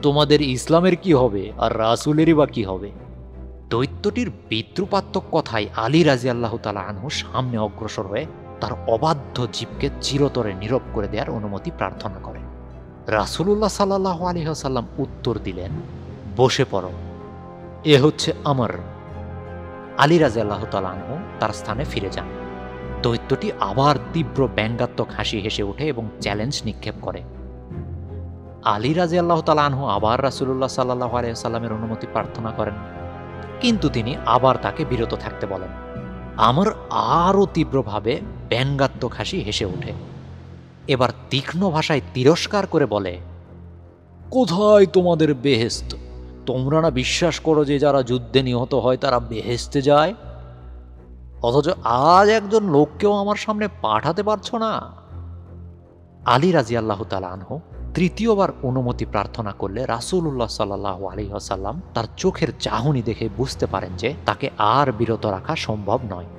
তোমাদের ইসলামের কি হবে আর রাসূলেরই বা কি হবে? দৈত্যটির বিদ্রুপাত্মক কথায় আলী রাদিয়াল্লাহু তাআলা আনহু সামনে অগ্রসর হয়ে তার অবাধ্য জীবকে চিরতরে নীরব করে দেওয়ার অনুমতি প্রার্থনা করেন। রাসূলুল্লাহ সাল্লাল্লাহু আলাইহি ওয়াসাল্লাম উত্তর দিলেন, বসে পড়ো, এ হচ্ছে আমার। আলী রাদিয়াল্লাহু তাআলা আনহু তার স্থানে ফিরে যান। দৈত্যটি আবার তীব্র ব্যঙ্গাত্মক হাসি হেসে ওঠে এবং চ্যালেঞ্জ নিক্ষেপ করে। আলী রাদিয়াল্লাহু তাআলা আনহু আবার রাসূলুল্লাহ সাল্লাল্লাহু আলাইহি ওয়াসাল্লামের অনুমতি প্রার্থনা করেন, কিন্তু তিনি আবার তাকে বিরত থাকতে বলেন। আমর আরও তীব্রভাবে ব্যঙ্গাত্মক হাসি হেসে ওঠে। এবার তীক্ষ্ণ ভাষায় তিরস্কার করে বলে, কোথায় তোমাদের বেহেশত? তোমরা না বিশ্বাস করো যে যারা যুদ্ধে নিহত হয় তারা বেহেশতে যায়? অথচ আজ একজন লোককেও আমার সামনে পাঠাতে পারছো না। আলী রাদিয়াল্লাহু তাআলা আনহু তৃতীয়বার অনুমতি প্রার্থনা করলে রাসূলুল্লাহ সাল্লাল্লাহু আলাইহি ওয়াসাল্লাম তার চোখের চাহনি দেখে বুঝতে পারেন যে তাকে আর বিরত রাখা সম্ভব নয়।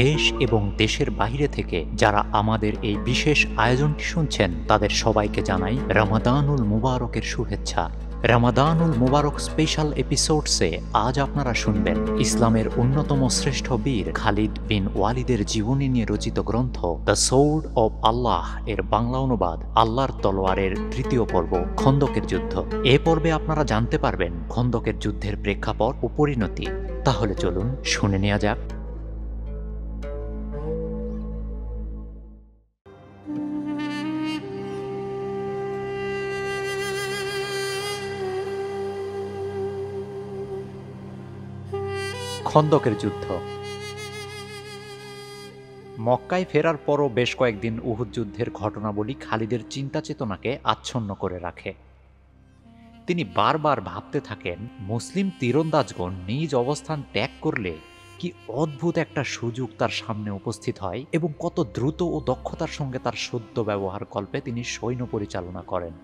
দেশ এবং দেশের বাইরে থেকে যারা আমাদের এই বিশেষ আয়োজনটি শুনছেন তাদের সবাইকে জানাই রমাদানুল মুবারকের শুভেচ্ছা। রমাদানুল মুবারক স্পেশাল এপিসোডসে আজ আপনারা শুনবেন ইসলামের অন্যতম শ্রেষ্ঠ বীর খালিদ বিন ওয়ালিদের জীবনী নিয়ে রচিত গ্রন্থ দ্য সোর্ড অব আল্লাহ এর বাংলা অনুবাদ আল্লাহর তলোয়ারের তৃতীয় পর্ব খন্দকের যুদ্ধ। এ পর্বে আপনারা জানতে পারবেন খন্দকের যুদ্ধের প্রেক্ষাপট ও পরিণতি। তাহলে চলুন শুনে নেওয়া যাক। খন্দকের যুদ্ধ। মক্কায় ফেরার পরও বেশ কয়েকদিন উহুদ যুদ্ধের ঘটনাবলী খালিদের চিন্তা চেতনাকে আচ্ছন্ন করে রাখে। তিনি বারবার ভাবতে থাকেন, মুসলিম তীরন্দাজগণ নিজ অবস্থান ত্যাগ করলে কি অদ্ভুত একটা সুযোগ তার সামনে উপস্থিত হয় এবং কত দ্রুত ও দক্ষতার সঙ্গে তার সদ্য ব্যবহার কল্পে তিনি সৈন্য পরিচালনা করেন।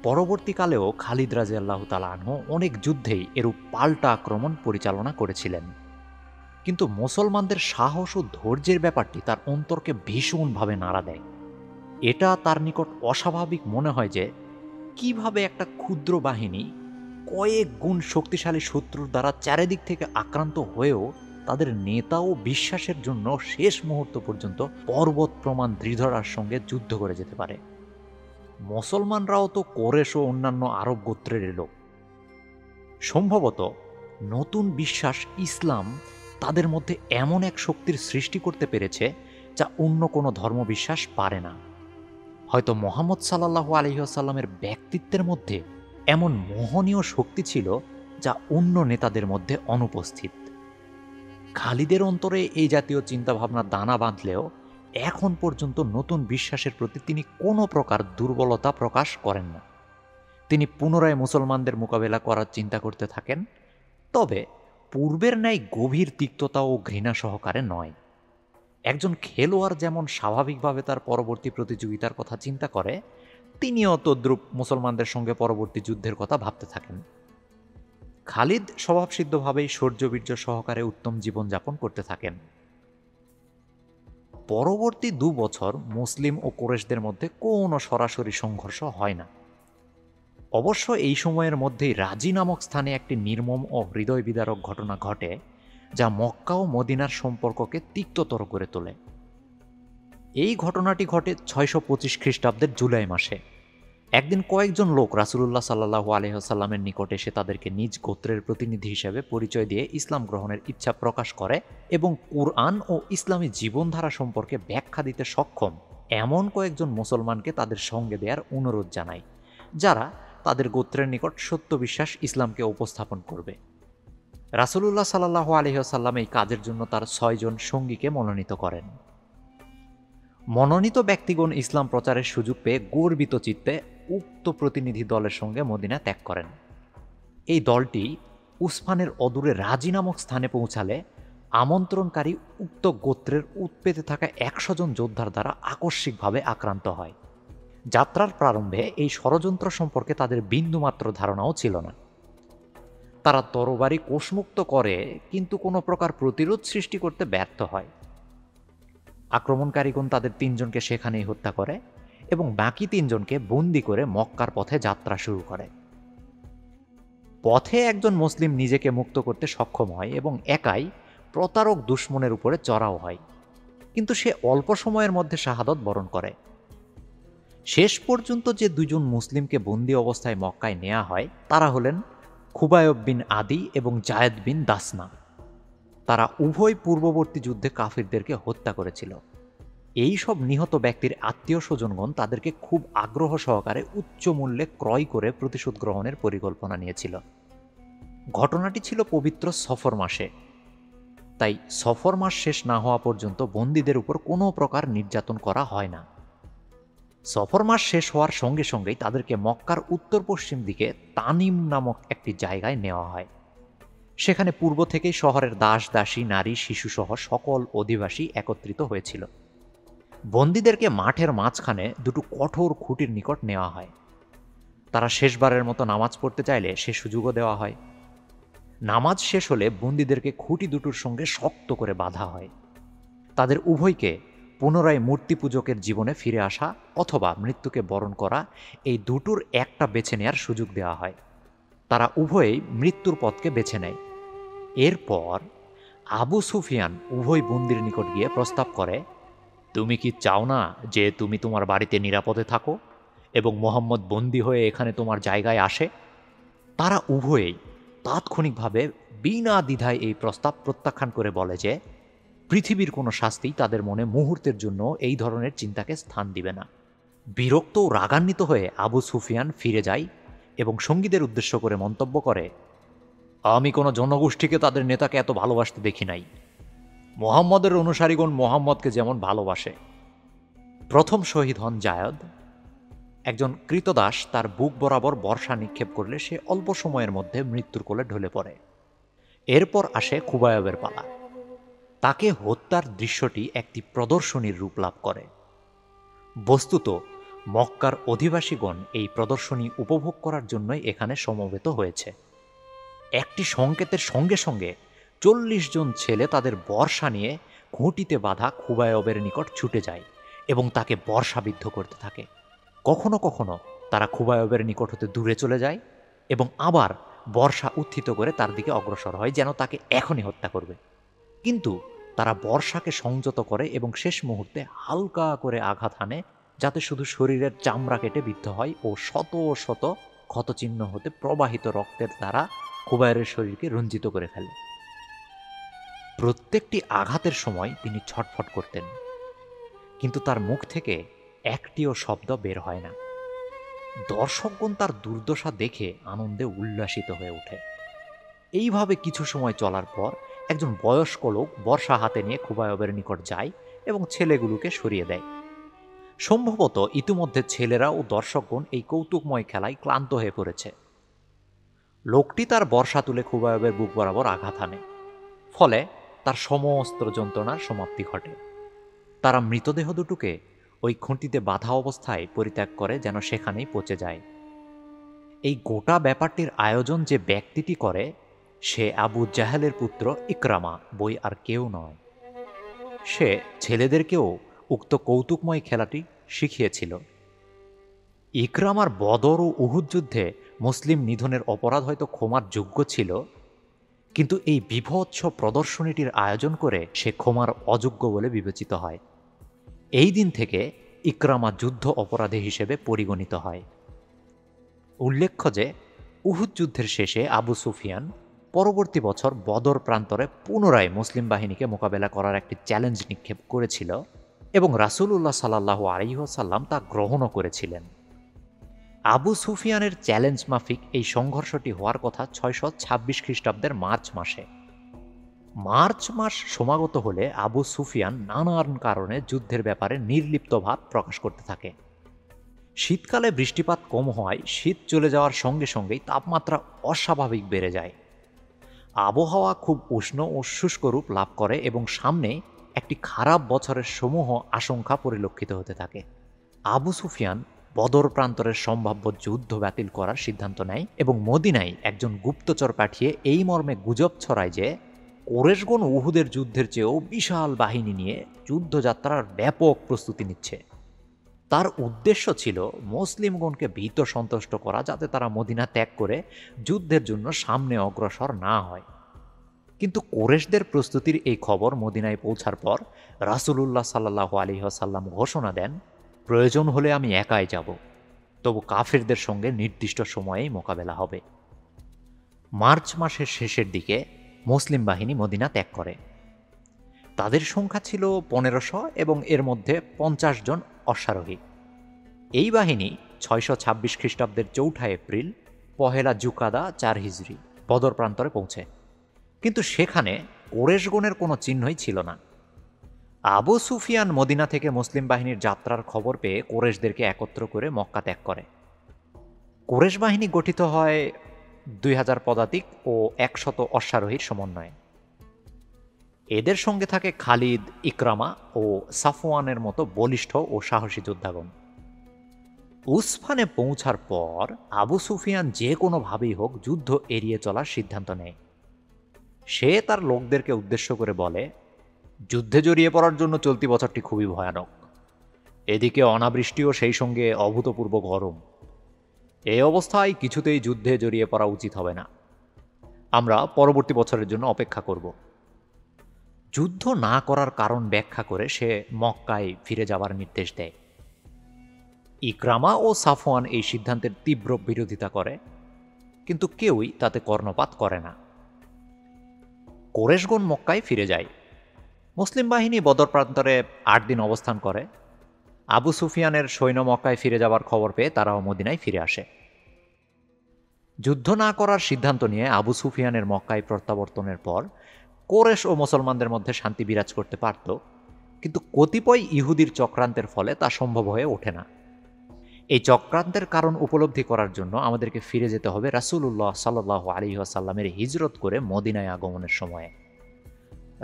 পরবর্তীকালেও খালিদ রাদিয়াল্লাহু তাআলা আনহু অনেক যুদ্ধেই এরূপ পাল্টা আক্রমণ পরিচালনা করেছিলেন, কিন্তু মুসলমানদের সাহস ও ধৈর্যের ব্যাপারটি তার অন্তরকে ভীষণভাবে নাড়া দেয়। এটা তার নিকট অস্বাভাবিক মনে হয় যে কিভাবে একটা ক্ষুদ্র বাহিনী কয়েক গুণ শক্তিশালী শত্রুর দ্বারা চারিদিক থেকে আক্রান্ত হয়েও তাদের নেতা ও বিশ্বাসের জন্য শেষ মুহূর্ত পর্যন্ত পর্বত প্রমাণ দৃঢ়তার সঙ্গে যুদ্ধ করে যেতে পারে। মুসলমানরাও তো কোরেশ ও অন্যান্য আরব গোত্রের লোক। সম্ভবত নতুন বিশ্বাস ইসলাম তাদের মধ্যে এমন এক শক্তির সৃষ্টি করতে পেরেছে যা অন্য কোনো ধর্মবিশ্বাস পারে না। হয়তো মুহাম্মদ সাল্লাল্লাহু আলাইহি ওয়াসাল্লামের ব্যক্তিত্বের মধ্যে এমন মোহনীয় শক্তি ছিল যা অন্য নেতাদের মধ্যে অনুপস্থিত। খালিদের অন্তরে এই জাতীয় চিন্তাভাবনা দানা বাঁধলেও এখন পর্যন্ত নতুন বিশ্বাসের প্রতি তিনি কোনো প্রকার দুর্বলতা প্রকাশ করেন না। তিনি পুনরায় মুসলমানদের মোকাবেলা করার চিন্তা করতে থাকেন, তবে পূর্বের ন্যায় গভীর তিক্ততা ও ঘৃণা সহকারে নয়। একজন খেলোয়াড় যেমন স্বাভাবিকভাবে তার পরবর্তী প্রতিযোগিতার কথা চিন্তা করে, তিনিও তদ্রূপ মুসলমানদের সঙ্গে পরবর্তী যুদ্ধের কথা ভাবতে থাকেন। খালিদ স্বভাবসিদ্ধভাবেই শৌর্যবীর্য সহকারে উত্তম জীবনযাপন করতে থাকেন। পরবর্তী 2 বছর মুসলিম ও কুরাইশদের মধ্যে কোনো সরাসরি সংঘর্ষ হয় না। অবশ্য এই সময়ের মধ্যেই রাজি নামক স্থানে একটি নির্মম ও হৃদয় বিদারক ঘটনা ঘটে, যা মক্কা ও মদিনার সম্পর্ককে তিক্ততর করে তোলে। এই ঘটনাটি ঘটে 625 খ্রিস্টাব্দের জুলাই মাসে। একদিন কয়েকজন লোক রাসূলুল্লাহ সাল্লাল্লাহু আলাইহি ওয়াসাল্লামের নিকট এসে তাদেরকে নিজ গোত্রের প্রতিনিধি হিসেবে পরিচয় দিয়ে ইসলাম গ্রহণের ইচ্ছা প্রকাশ করে এবং কুরআন ও ইসলামী জীবনধারা সম্পর্কে ব্যাখ্যা দিতে সক্ষম এমন কয়েকজন মুসলমানকে তাদের সঙ্গে দেওয়ার অনুরোধ জানায়, যারা তাদের গোত্রের নিকট সত্য বিশ্বাস ইসলামকে উপস্থাপন করবে। রাসূলুল্লাহ সাল্লাল্লাহু আলাইহি ওয়াসাল্লাম এই কাজের জন্য তার 6 জন সঙ্গীকে মনোনীত করেন। মনোনীত ব্যক্তিগণ ইসলাম প্রচারের সুযোগ পেয়ে গর্বিত চিত্তে উক্ত প্রতিনিধি দলের সঙ্গে মদিনা ত্যাগ করেন। এই দলটি উসফানের অদূরে রাজি নামক স্থানে পৌঁছালে আমন্ত্রণকারী উক্ত গোত্রের উৎপেতে থাকা 100 জন যোদ্ধার দ্বারা আকস্মিকভাবে আক্রান্ত হয়। যাত্রার প্রারম্ভে এই ষড়যন্ত্র সম্পর্কে তাদের বিন্দুমাত্র ধারণাও ছিল না। তারা তরবারি কোষমুক্ত করে, কিন্তু কোনো প্রকার প্রতিরোধ সৃষ্টি করতে ব্যর্থ হয়। আক্রমণকারীগণ তাদের ৩ জনকে সেখানেই হত্যা করে এবং বাকি ৩ জনকে বন্দি করে মক্কার পথে যাত্রা শুরু করে। পথে একজন মুসলিম নিজেকে মুক্ত করতে সক্ষম হয় এবং একাই প্রতারক দুশমনের উপরে চড়াও হয়, কিন্তু সে অল্প সময়ের মধ্যে শাহাদত বরণ করে। শেষ পর্যন্ত যে ২ জন মুসলিমকে বন্দি অবস্থায় মক্কায় নেওয়া হয় তারা হলেন খুবায়ব বিন আদি এবং জায়েদ বিন দাসনা। তারা উভয় পূর্ববর্তী যুদ্ধে কাফিরদেরকে হত্যা করেছিল। এই সব নিহত ব্যক্তির আত্মীয় স্বজনগণ তাদেরকে খুব আগ্রহ সহকারে উচ্চ মূল্যে ক্রয় করে প্রতিশোধ গ্রহণের পরিকল্পনা নিয়েছিল। ঘটনাটি ছিল পবিত্র সফর মাসে, তাই সফর মাস শেষ না হওয়া পর্যন্ত বন্দীদের উপর কোনো প্রকার নির্যাতন করা হয় না। সফর মাস শেষ হওয়ার সঙ্গে সঙ্গেই তাদেরকে মক্কার উত্তর পশ্চিম দিকে তানিম নামক একটি জায়গায় নেওয়া হয়। সেখানে পূর্ব থেকেই শহরের দাস দাসী, নারী, শিশুসহ সকল অধিবাসী একত্রিত হয়েছিল। বন্দীদেরকে মাঠের মাঝখানে ২টো কঠোর খুঁটির নিকট নেওয়া হয়। তারা শেষবারের মতো নামাজ পড়তে চাইলে সে সুযোগও দেওয়া হয়। নামাজ শেষ হলে বন্দীদেরকে খুঁটি দুটোর সঙ্গে শক্ত করে বাঁধা হয়। তাদের উভয়কে পুনরায় মূর্তি পূজকের জীবনে ফিরে আসা অথবা মৃত্যুকে বরণ করা, এই দুটোর একটা বেছে নেওয়ার সুযোগ দেওয়া হয়। তারা উভয়েই মৃত্যুর পথকে বেছে নেয়। এরপর আবু সুফিয়ান উভয় বন্দির নিকট গিয়ে প্রস্তাব করে, তুমি কি চাও না যে তুমি তোমার বাড়িতে নিরাপদে থাকো এবং মোহাম্মদ বন্দী হয়ে এখানে তোমার জায়গায় আসে? তারা উভয়েই তাৎক্ষণিকভাবে বিনা দ্বিধায় এই প্রস্তাব প্রত্যাখ্যান করে বলে যে পৃথিবীর কোনো শাস্তি তাদের মনে মুহূর্তের জন্য এই ধরনের চিন্তাকে স্থান দিবে না। বিরক্ত ও রাগান্বিত হয়ে আবু সুফিয়ান ফিরে যায় এবং সঙ্গীদের উদ্দেশ্য করে মন্তব্য করে, আমি কোনো জনগোষ্ঠীকে তাদের নেতাকে এত ভালোবাসতে দেখি নাই। মোহাম্মদের অনুসারীগণ মোহাম্মদকে যেমন ভালোবাসে। প্রথম শহীদ হন জায়দ। একজন কৃতদাস তার বুক বরাবর বর্ষা নিক্ষেপ করলে সে অল্প সময়ের মধ্যে মৃত্যুর কোলে ঢলে পড়ে। এরপর আসে খুবায়বের পালা। তাকে হত্যার দৃশ্যটি একটি প্রদর্শনীর রূপ লাভ করে। বস্তুত মক্কার অধিবাসীগণ এই প্রদর্শনী উপভোগ করার জন্যই এখানে সমবেত হয়েছে। একটি সংকেতের সঙ্গে সঙ্গে ৪০ জন ছেলে তাদের বর্ষা নিয়ে খুঁটিতে বাঁধা খুবায়বের নিকট ছুটে যায় এবং তাকে বর্ষাবিদ্ধ করতে থাকে। কখনো কখনো তারা খুবায়বের নিকট হতে দূরে চলে যায় এবং আবার বর্ষা উত্থিত করে তার দিকে অগ্রসর হয়, যেন তাকে এখনই হত্যা করবে। কিন্তু তারা বর্ষাকে সংযত করে এবং শেষ মুহূর্তে হালকা করে আঘাত হানে, যাতে শুধু শরীরের চামড়া কেটে বিদ্ধ হয় ও শত শত ক্ষতচিহ্ন হতে প্রবাহিত রক্তের দ্বারা খুবায়বের শরীরকে রঞ্জিত করে ফেলে। প্রত্যেকটি আঘাতের সময় তিনি ছটফট করতেন, কিন্তু তার মুখ থেকে একটিও শব্দ বের হয় না। দর্শকগণ তার দুর্দশা দেখে আনন্দে উল্লাসিত হয়ে ওঠে। এইভাবে কিছু সময় চলার পর একজন বয়স্ক লোক বর্ষা হাতে নিয়ে খুবায়বের নিকট যায় এবং ছেলেগুলোকে সরিয়ে দেয়। সম্ভবত ইতিমধ্যে ছেলেরা ও দর্শকগণ এই কৌতুকময় খেলায় ক্লান্ত হয়ে পড়েছে। লোকটি তার বর্ষা তুলে খুবায়বের বুক বরাবর আঘাত হানে, ফলে তার সমস্ত যন্ত্রণার সমাপ্তি ঘটে। তারা মৃতদেহ দুটোকে ওই খুঁটিতে বাঁধা অবস্থায় পরিত্যাগ করে, যেন সেখানেই পচে যায়। এই গোটা ব্যাপারটির আয়োজন যে ব্যক্তিটি করে সে আবু জাহেলের পুত্র ইকরামা, বই আর কেউ নয়। সে ছেলেদেরকেও উক্ত কৌতুকময় খেলাটি শিখিয়েছিল। ইকরামার বদর ও উহুদ যুদ্ধে মুসলিম নিধনের অপরাধ হয়তো ক্ষমার যোগ্য ছিল, কিন্তু এই বীভৎস প্রদর্শনীটির আয়োজন করে সে ক্ষমার অযোগ্য বলে বিবেচিত হয়। এই দিন থেকে ইকরামা যুদ্ধ অপরাধী হিসেবে পরিগণিত হয়। উল্লেখ্য যে উহুদ যুদ্ধের শেষে আবু সুফিয়ান পরবর্তী বছর বদর প্রান্তরে পুনরায় মুসলিম বাহিনীকে মোকাবেলা করার একটি চ্যালেঞ্জ নিক্ষেপ করেছিল এবং রাসূলুল্লাহ সাল্লাল্লাহু আলাইহি ওয়াসাল্লাম তা গ্রহণও করেছিলেন। আবু সুফিয়ানের চ্যালেঞ্জ মাফিক এই সংঘর্ষটি হওয়ার কথা ৬২৬ খ্রিস্টাব্দের মার্চ মাসে। মার্চ মাস সমাগত হলে আবু সুফিয়ান নানান কারণে যুদ্ধের ব্যাপারে নির্লিপ্ত ভাব প্রকাশ করতে থাকে। শীতকালে বৃষ্টিপাত কম হওয়ায় শীত চলে যাওয়ার সঙ্গে সঙ্গেই তাপমাত্রা অস্বাভাবিক বেড়ে যায়। আবহাওয়া খুব উষ্ণ ও শুষ্ক রূপ লাভ করে এবং সামনে একটি খারাপ বছরের সমূহ আশঙ্কা পরিলক্ষিত হতে থাকে। আবু সুফিয়ান বদর প্রান্তরের সম্ভাব্য যুদ্ধ বাতিল করার সিদ্ধান্ত নেয় এবং মদিনায় একজন গুপ্তচর পাঠিয়ে এই মর্মে গুজব ছড়ায় যে কুরাইশগণ উহুদের যুদ্ধের চেয়েও বিশাল বাহিনী নিয়ে যুদ্ধযাত্রার ব্যাপক প্রস্তুতি নিচ্ছে। তার উদ্দেশ্য ছিল মুসলিমগণকে ভীত সন্তুষ্ট করা, যাতে তারা মদিনা ত্যাগ করে যুদ্ধের জন্য সামনে অগ্রসর না হয়। কিন্তু কুরাইশদের প্রস্তুতির এই খবর মদিনায় পৌঁছার পর রাসূলুল্লাহ সাল্লাল্লাহু আলাইহি ওয়াসাল্লাম ঘোষণা দেন, প্রয়োজন হলে আমি একাই যাব, তবু কাফিরদের সঙ্গে নির্দিষ্ট সময়েই মোকাবেলা হবে। মার্চ মাসের শেষের দিকে মুসলিম বাহিনী মদিনা ত্যাগ করে। তাদের সংখ্যা ছিল ১৫০০ এবং এর মধ্যে ৫০ জন অশ্বারোহী। এই বাহিনী ৬২৬ খ্রিস্টাব্দের ৪ এপ্রিল ১ জুকাদা ৪ হিজরি বদর প্রান্তরে পৌঁছে। কিন্তু সেখানে কুরাইশগণের কোনো চিহ্নই ছিল না। আবু সুফিয়ান মদিনা থেকে মুসলিম বাহিনীর যাত্রার খবর পেয়ে কুরাইশদেরকে একত্র করে মক্কা ত্যাগ করে। কুরাইশ বাহিনী গঠিত হয় ২০০০ পদাতিক ও ১০০ অশ্বারোহীর সমন্বয়ে। এদের সঙ্গে থাকে খালিদ, ইকরামা ও সাফওয়ানের মতো বলিষ্ঠ ও সাহসী যোদ্ধাগণ। উসফানে পৌঁছার পর আবু সুফিয়ান যে কোনোভাবেই হোক যুদ্ধ এড়িয়ে চলার সিদ্ধান্ত নেয়। সে তার লোকদেরকে উদ্দেশ্য করে বলে, যুদ্ধে জড়িয়ে পড়ার জন্য চলতি বছরটি খুবই ভয়ানক। এদিকে অনাবৃষ্টি ও সেই সঙ্গে অভূতপূর্ব গরম। এই অবস্থায় কিছুতেই যুদ্ধে জড়িয়ে পড়া উচিত হবে না। আমরা পরবর্তী বছরের জন্য অপেক্ষা করব। যুদ্ধ না করার কারণ ব্যাখ্যা করে সে মক্কায় ফিরে যাবার নির্দেশ দেয়। ইকরামা ও সাফওয়ান এই সিদ্ধান্তের তীব্র বিরোধিতা করে, কিন্তু কেউই তাতে কর্ণপাত করে না। কুরাইশগণ মক্কায় ফিরে যায়। মুসলিম বাহিনী বদর প্রান্তরে ৮ দিন অবস্থান করে। আবু সুফিয়ানের সৈন্য মক্কায় ফিরে যাবার খবর পেয়ে তারাও মদিনায় ফিরে আসে। যুদ্ধ না করার সিদ্ধান্ত নিয়ে আবু সুফিয়ানের মক্কায় প্রত্যাবর্তনের পর কুরাইশ ও মুসলমানদের মধ্যে শান্তি বিরাজ করতে পারত, কিন্তু কতিপয় ইহুদির চক্রান্তের ফলে তা সম্ভব হয়ে ওঠে না। এই চক্রান্তের কারণ উপলব্ধি করার জন্য আমাদেরকে ফিরে যেতে হবে রাসূলুল্লাহ সাল্লাল্লাহু আলাইহি ওয়াসাল্লামের হিজরত করে মদিনায় আগমনের সময়ে।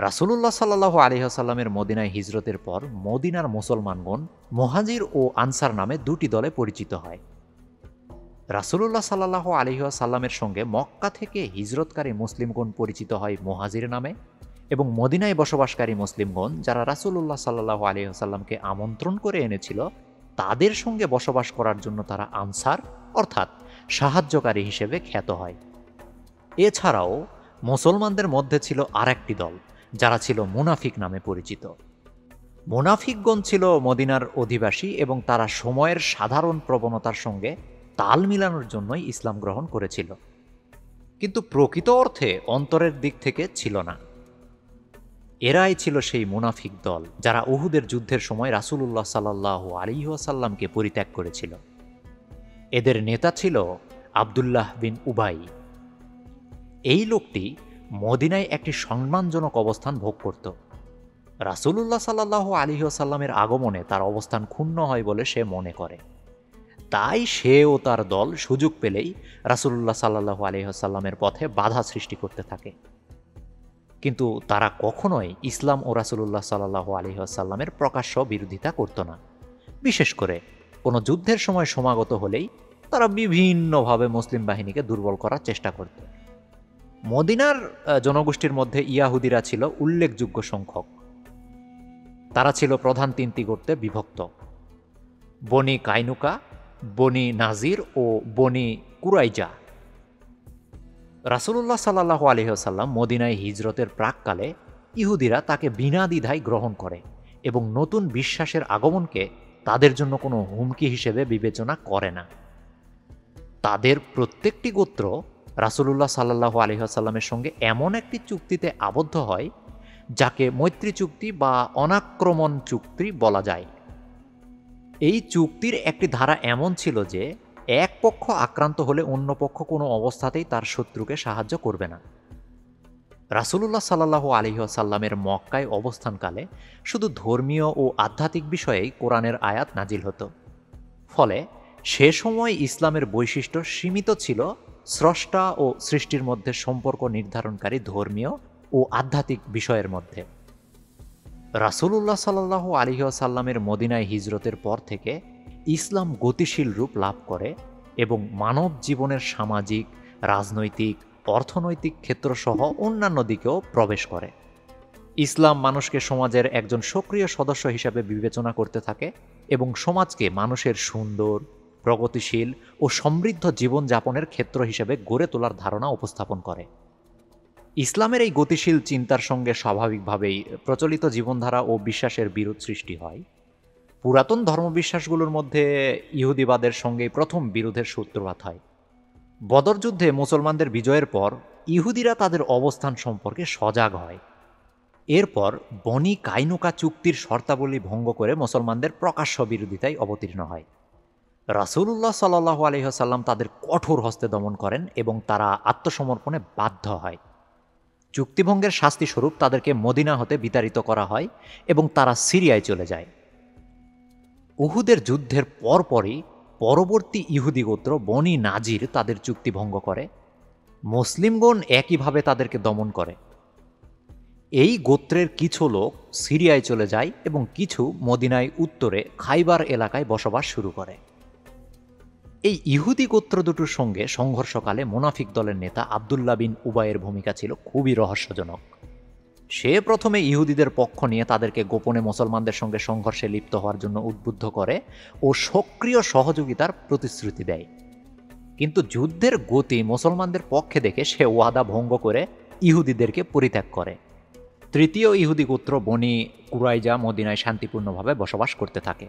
রাসূলুল্লাহ সাল্লাল্লাহু আলাইহি ওয়াসাল্লামের মদিনায় হিজরতের পর মদিনার মুসলমানগণ মুহাজির ও আনসার নামে ২টি দলে পরিচিত হয়। রাসূলুল্লাহ সাল্লাল্লাহু আলাইহি ওয়াসাল্লামের সঙ্গে মক্কা থেকে হিজরতকারী মুসলিমগণ পরিচিত হয় মুহাজির নামে, এবং মদিনায় বসবাসকারী মুসলিমগণ যারা রাসূলুল্লাহ সাল্লাল্লাহু আলাইহি ওয়াসাল্লামকে আমন্ত্রণ করে এনেছিল তাদের সঙ্গে বসবাস করার জন্য তারা আনসার অর্থাৎ সাহায্যকারী হিসেবে খ্যাত হয়। এছাড়াও মুসলমানদের মধ্যে ছিল আরেকটি দল যারা ছিল মুনাফিক নামে পরিচিত। মুনাফিকগণ ছিল মদিনার অধিবাসী এবং তারা সময়ের সাধারণ প্রবণতার সঙ্গে তাল মিলানোর জন্যই ইসলাম গ্রহণ করেছিল, কিন্তু প্রকৃত অর্থে অন্তরের দিক থেকে ছিল না। এরাই ছিল সেই মুনাফিক দল যারা উহুদের যুদ্ধের সময় রাসূলুল্লাহ সাল্লাল্লাহু আলাইহি ওয়াসাল্লামকে পরিত্যাগ করেছিল। এদের নেতা ছিল আব্দুল্লাহ বিন উবাই। এই লোকটি মদিনায় একটি সম্মানজনক অবস্থান ভোগ করত। রাসূলুল্লাহ সাল্লাল্লাহু আলাইহি ওয়াসাল্লামের আগমনে তার অবস্থান ক্ষুণ্ণ হয় বলে সে মনে করে। তাই সে ও তার দল সুযোগ পেলেই রাসূলুল্লাহ সাল্লাল্লাহু আলাইহি ওয়াসাল্লামের পথে বাধা সৃষ্টি করতে থাকে। কিন্তু তারা কখনোই ইসলাম ও রাসূলুল্লাহ সাল্লাল্লাহু আলাইহি ওয়াসাল্লামের প্রকাশ্য বিরোধিতা করত না। বিশেষ করে কোনো যুদ্ধের সময় সমাগত হলেই তারা বিভিন্নভাবে মুসলিম বাহিনীকে দুর্বল করার চেষ্টা করত। মদিনার জনগোষ্ঠীর মধ্যে ইয়াহুদিরা ছিল উল্লেখযোগ্য সংখ্যক। তারা ছিল প্রধান ৩টি গোত্রে বিভক্ত: বনি কাইনুকা, বনি নাজির ও বনি কুরাইজা। রাসূলুল্লাহ সাল্লাল্লাহু আলাইহি ওয়াসাল্লাম মদিনায় হিজরতের প্রাককালে ইহুদিরা তাকে বিনা দ্বিধায় গ্রহণ করে এবং নতুন বিশ্বাসের আগমনকে তাদের জন্য কোনো হুমকি হিসেবে বিবেচনা করে না। তাদের প্রত্যেকটি গোত্র রাসূলুল্লাহ সাল্লাল্লাহু আলাইহি ওয়াসাল্লামের সঙ্গে এমন একটি চুক্তিতে আবদ্ধ হয় যাকে মৈত্রী চুক্তি বা অনাক্রমণ চুক্তি বলা যায়। এই চুক্তির একটি ধারা এমন ছিল যে এক পক্ষ আক্রান্ত হলে অন্য পক্ষ কোনো অবস্থাতেই তার শত্রুকে সাহায্য করবে না। রাসূলুল্লাহ সাল্লাল্লাহু আলাইহি ওয়াসাল্লামের মক্কায় অবস্থানকালে শুধু ধর্মীয় ও আধ্যাত্মিক বিষয়েই কোরআনের আয়াত নাজিল হতো। ফলে সে সময় ইসলামের বৈশিষ্ট্য সীমিত ছিল স্রষ্টা ও সৃষ্টির মধ্যে সম্পর্ক নির্ধারণকারী ধর্মীয় ও আধ্যাত্মিক বিষয়ের মধ্যে। রাসূলুল্লাহ সাল্লাল্লাহু আলাইহি ওয়াসাল্লামের মদিনায় হিজরতের পর থেকে ইসলাম গতিশীল রূপ লাভ করে এবং মানব জীবনের সামাজিক, রাজনৈতিক, অর্থনৈতিক ক্ষেত্রসহ অন্যান্য দিকেও প্রবেশ করে। ইসলাম মানুষকে সমাজের একজন সক্রিয় সদস্য হিসাবে বিবেচনা করতে থাকে এবং সমাজকে মানুষের সুন্দর, প্রগতিশীল ও সমৃদ্ধ জীবনযাপনের ক্ষেত্র হিসেবে গড়ে তোলার ধারণা উপস্থাপন করে। ইসলামের এই গতিশীল চিন্তার সঙ্গে স্বাভাবিকভাবেই প্রচলিত জীবনধারা ও বিশ্বাসের বিরোধ সৃষ্টি হয়। পুরাতন ধর্মবিশ্বাসগুলোর মধ্যে ইহুদিবাদের সঙ্গে প্রথম বিরোধের সূত্রপাত হয়। বদর যুদ্ধে মুসলমানদের বিজয়ের পর ইহুদিরা তাদের অবস্থান সম্পর্কে সজাগ হয়। এরপর বনি কাইনুকা চুক্তির শর্তাবলী ভঙ্গ করে মুসলমানদের প্রকাশ্য বিরোধিতায় অবতীর্ণ হয়। রাসূলুল্লাহ সাল্লাল্লাহু আলাইহি ওয়াসাল্লাম তাদের কঠোর হস্তে দমন করেন এবং তারা আত্মসমর্পণে বাধ্য হয়। চুক্তিভঙ্গের শাস্তিস্বরূপ তাদেরকে মদিনা হতে বিতাড়িত করা হয় এবং তারা সিরিয়ায় চলে যায়। উহুদের যুদ্ধের পরপরই পরবর্তী ইহুদি গোত্র বনি নাজির তাদের চুক্তি ভঙ্গ করে। মুসলিমগণ একইভাবে তাদেরকে দমন করে। এই গোত্রের কিছু লোক সিরিয়ায় চলে যায় এবং কিছু মদিনায় উত্তরে খাইবার এলাকায় বসবাস শুরু করে। এই ইহুদি গোত্র দুটোর সঙ্গে সংঘর্ষকালে মুনাফিক দলের নেতা আবদুল্লাহ বিন উবাইয়ের ভূমিকা ছিল খুবই রহস্যজনক। সে প্রথমে ইহুদিদের পক্ষ নিয়ে তাদেরকে গোপনে মুসলমানদের সঙ্গে সংঘর্ষে লিপ্ত হওয়ার জন্য উদ্বুদ্ধ করে ও সক্রিয় সহযোগিতার প্রতিশ্রুতি দেয়। কিন্তু যুদ্ধের গতি মুসলমানদের পক্ষে দেখে সে ওয়াদা ভঙ্গ করে ইহুদিদেরকে পরিত্যাগ করে। তৃতীয় ইহুদি গোত্র বনি কুরাইজা মদিনায় শান্তিপূর্ণভাবে বসবাস করতে থাকে।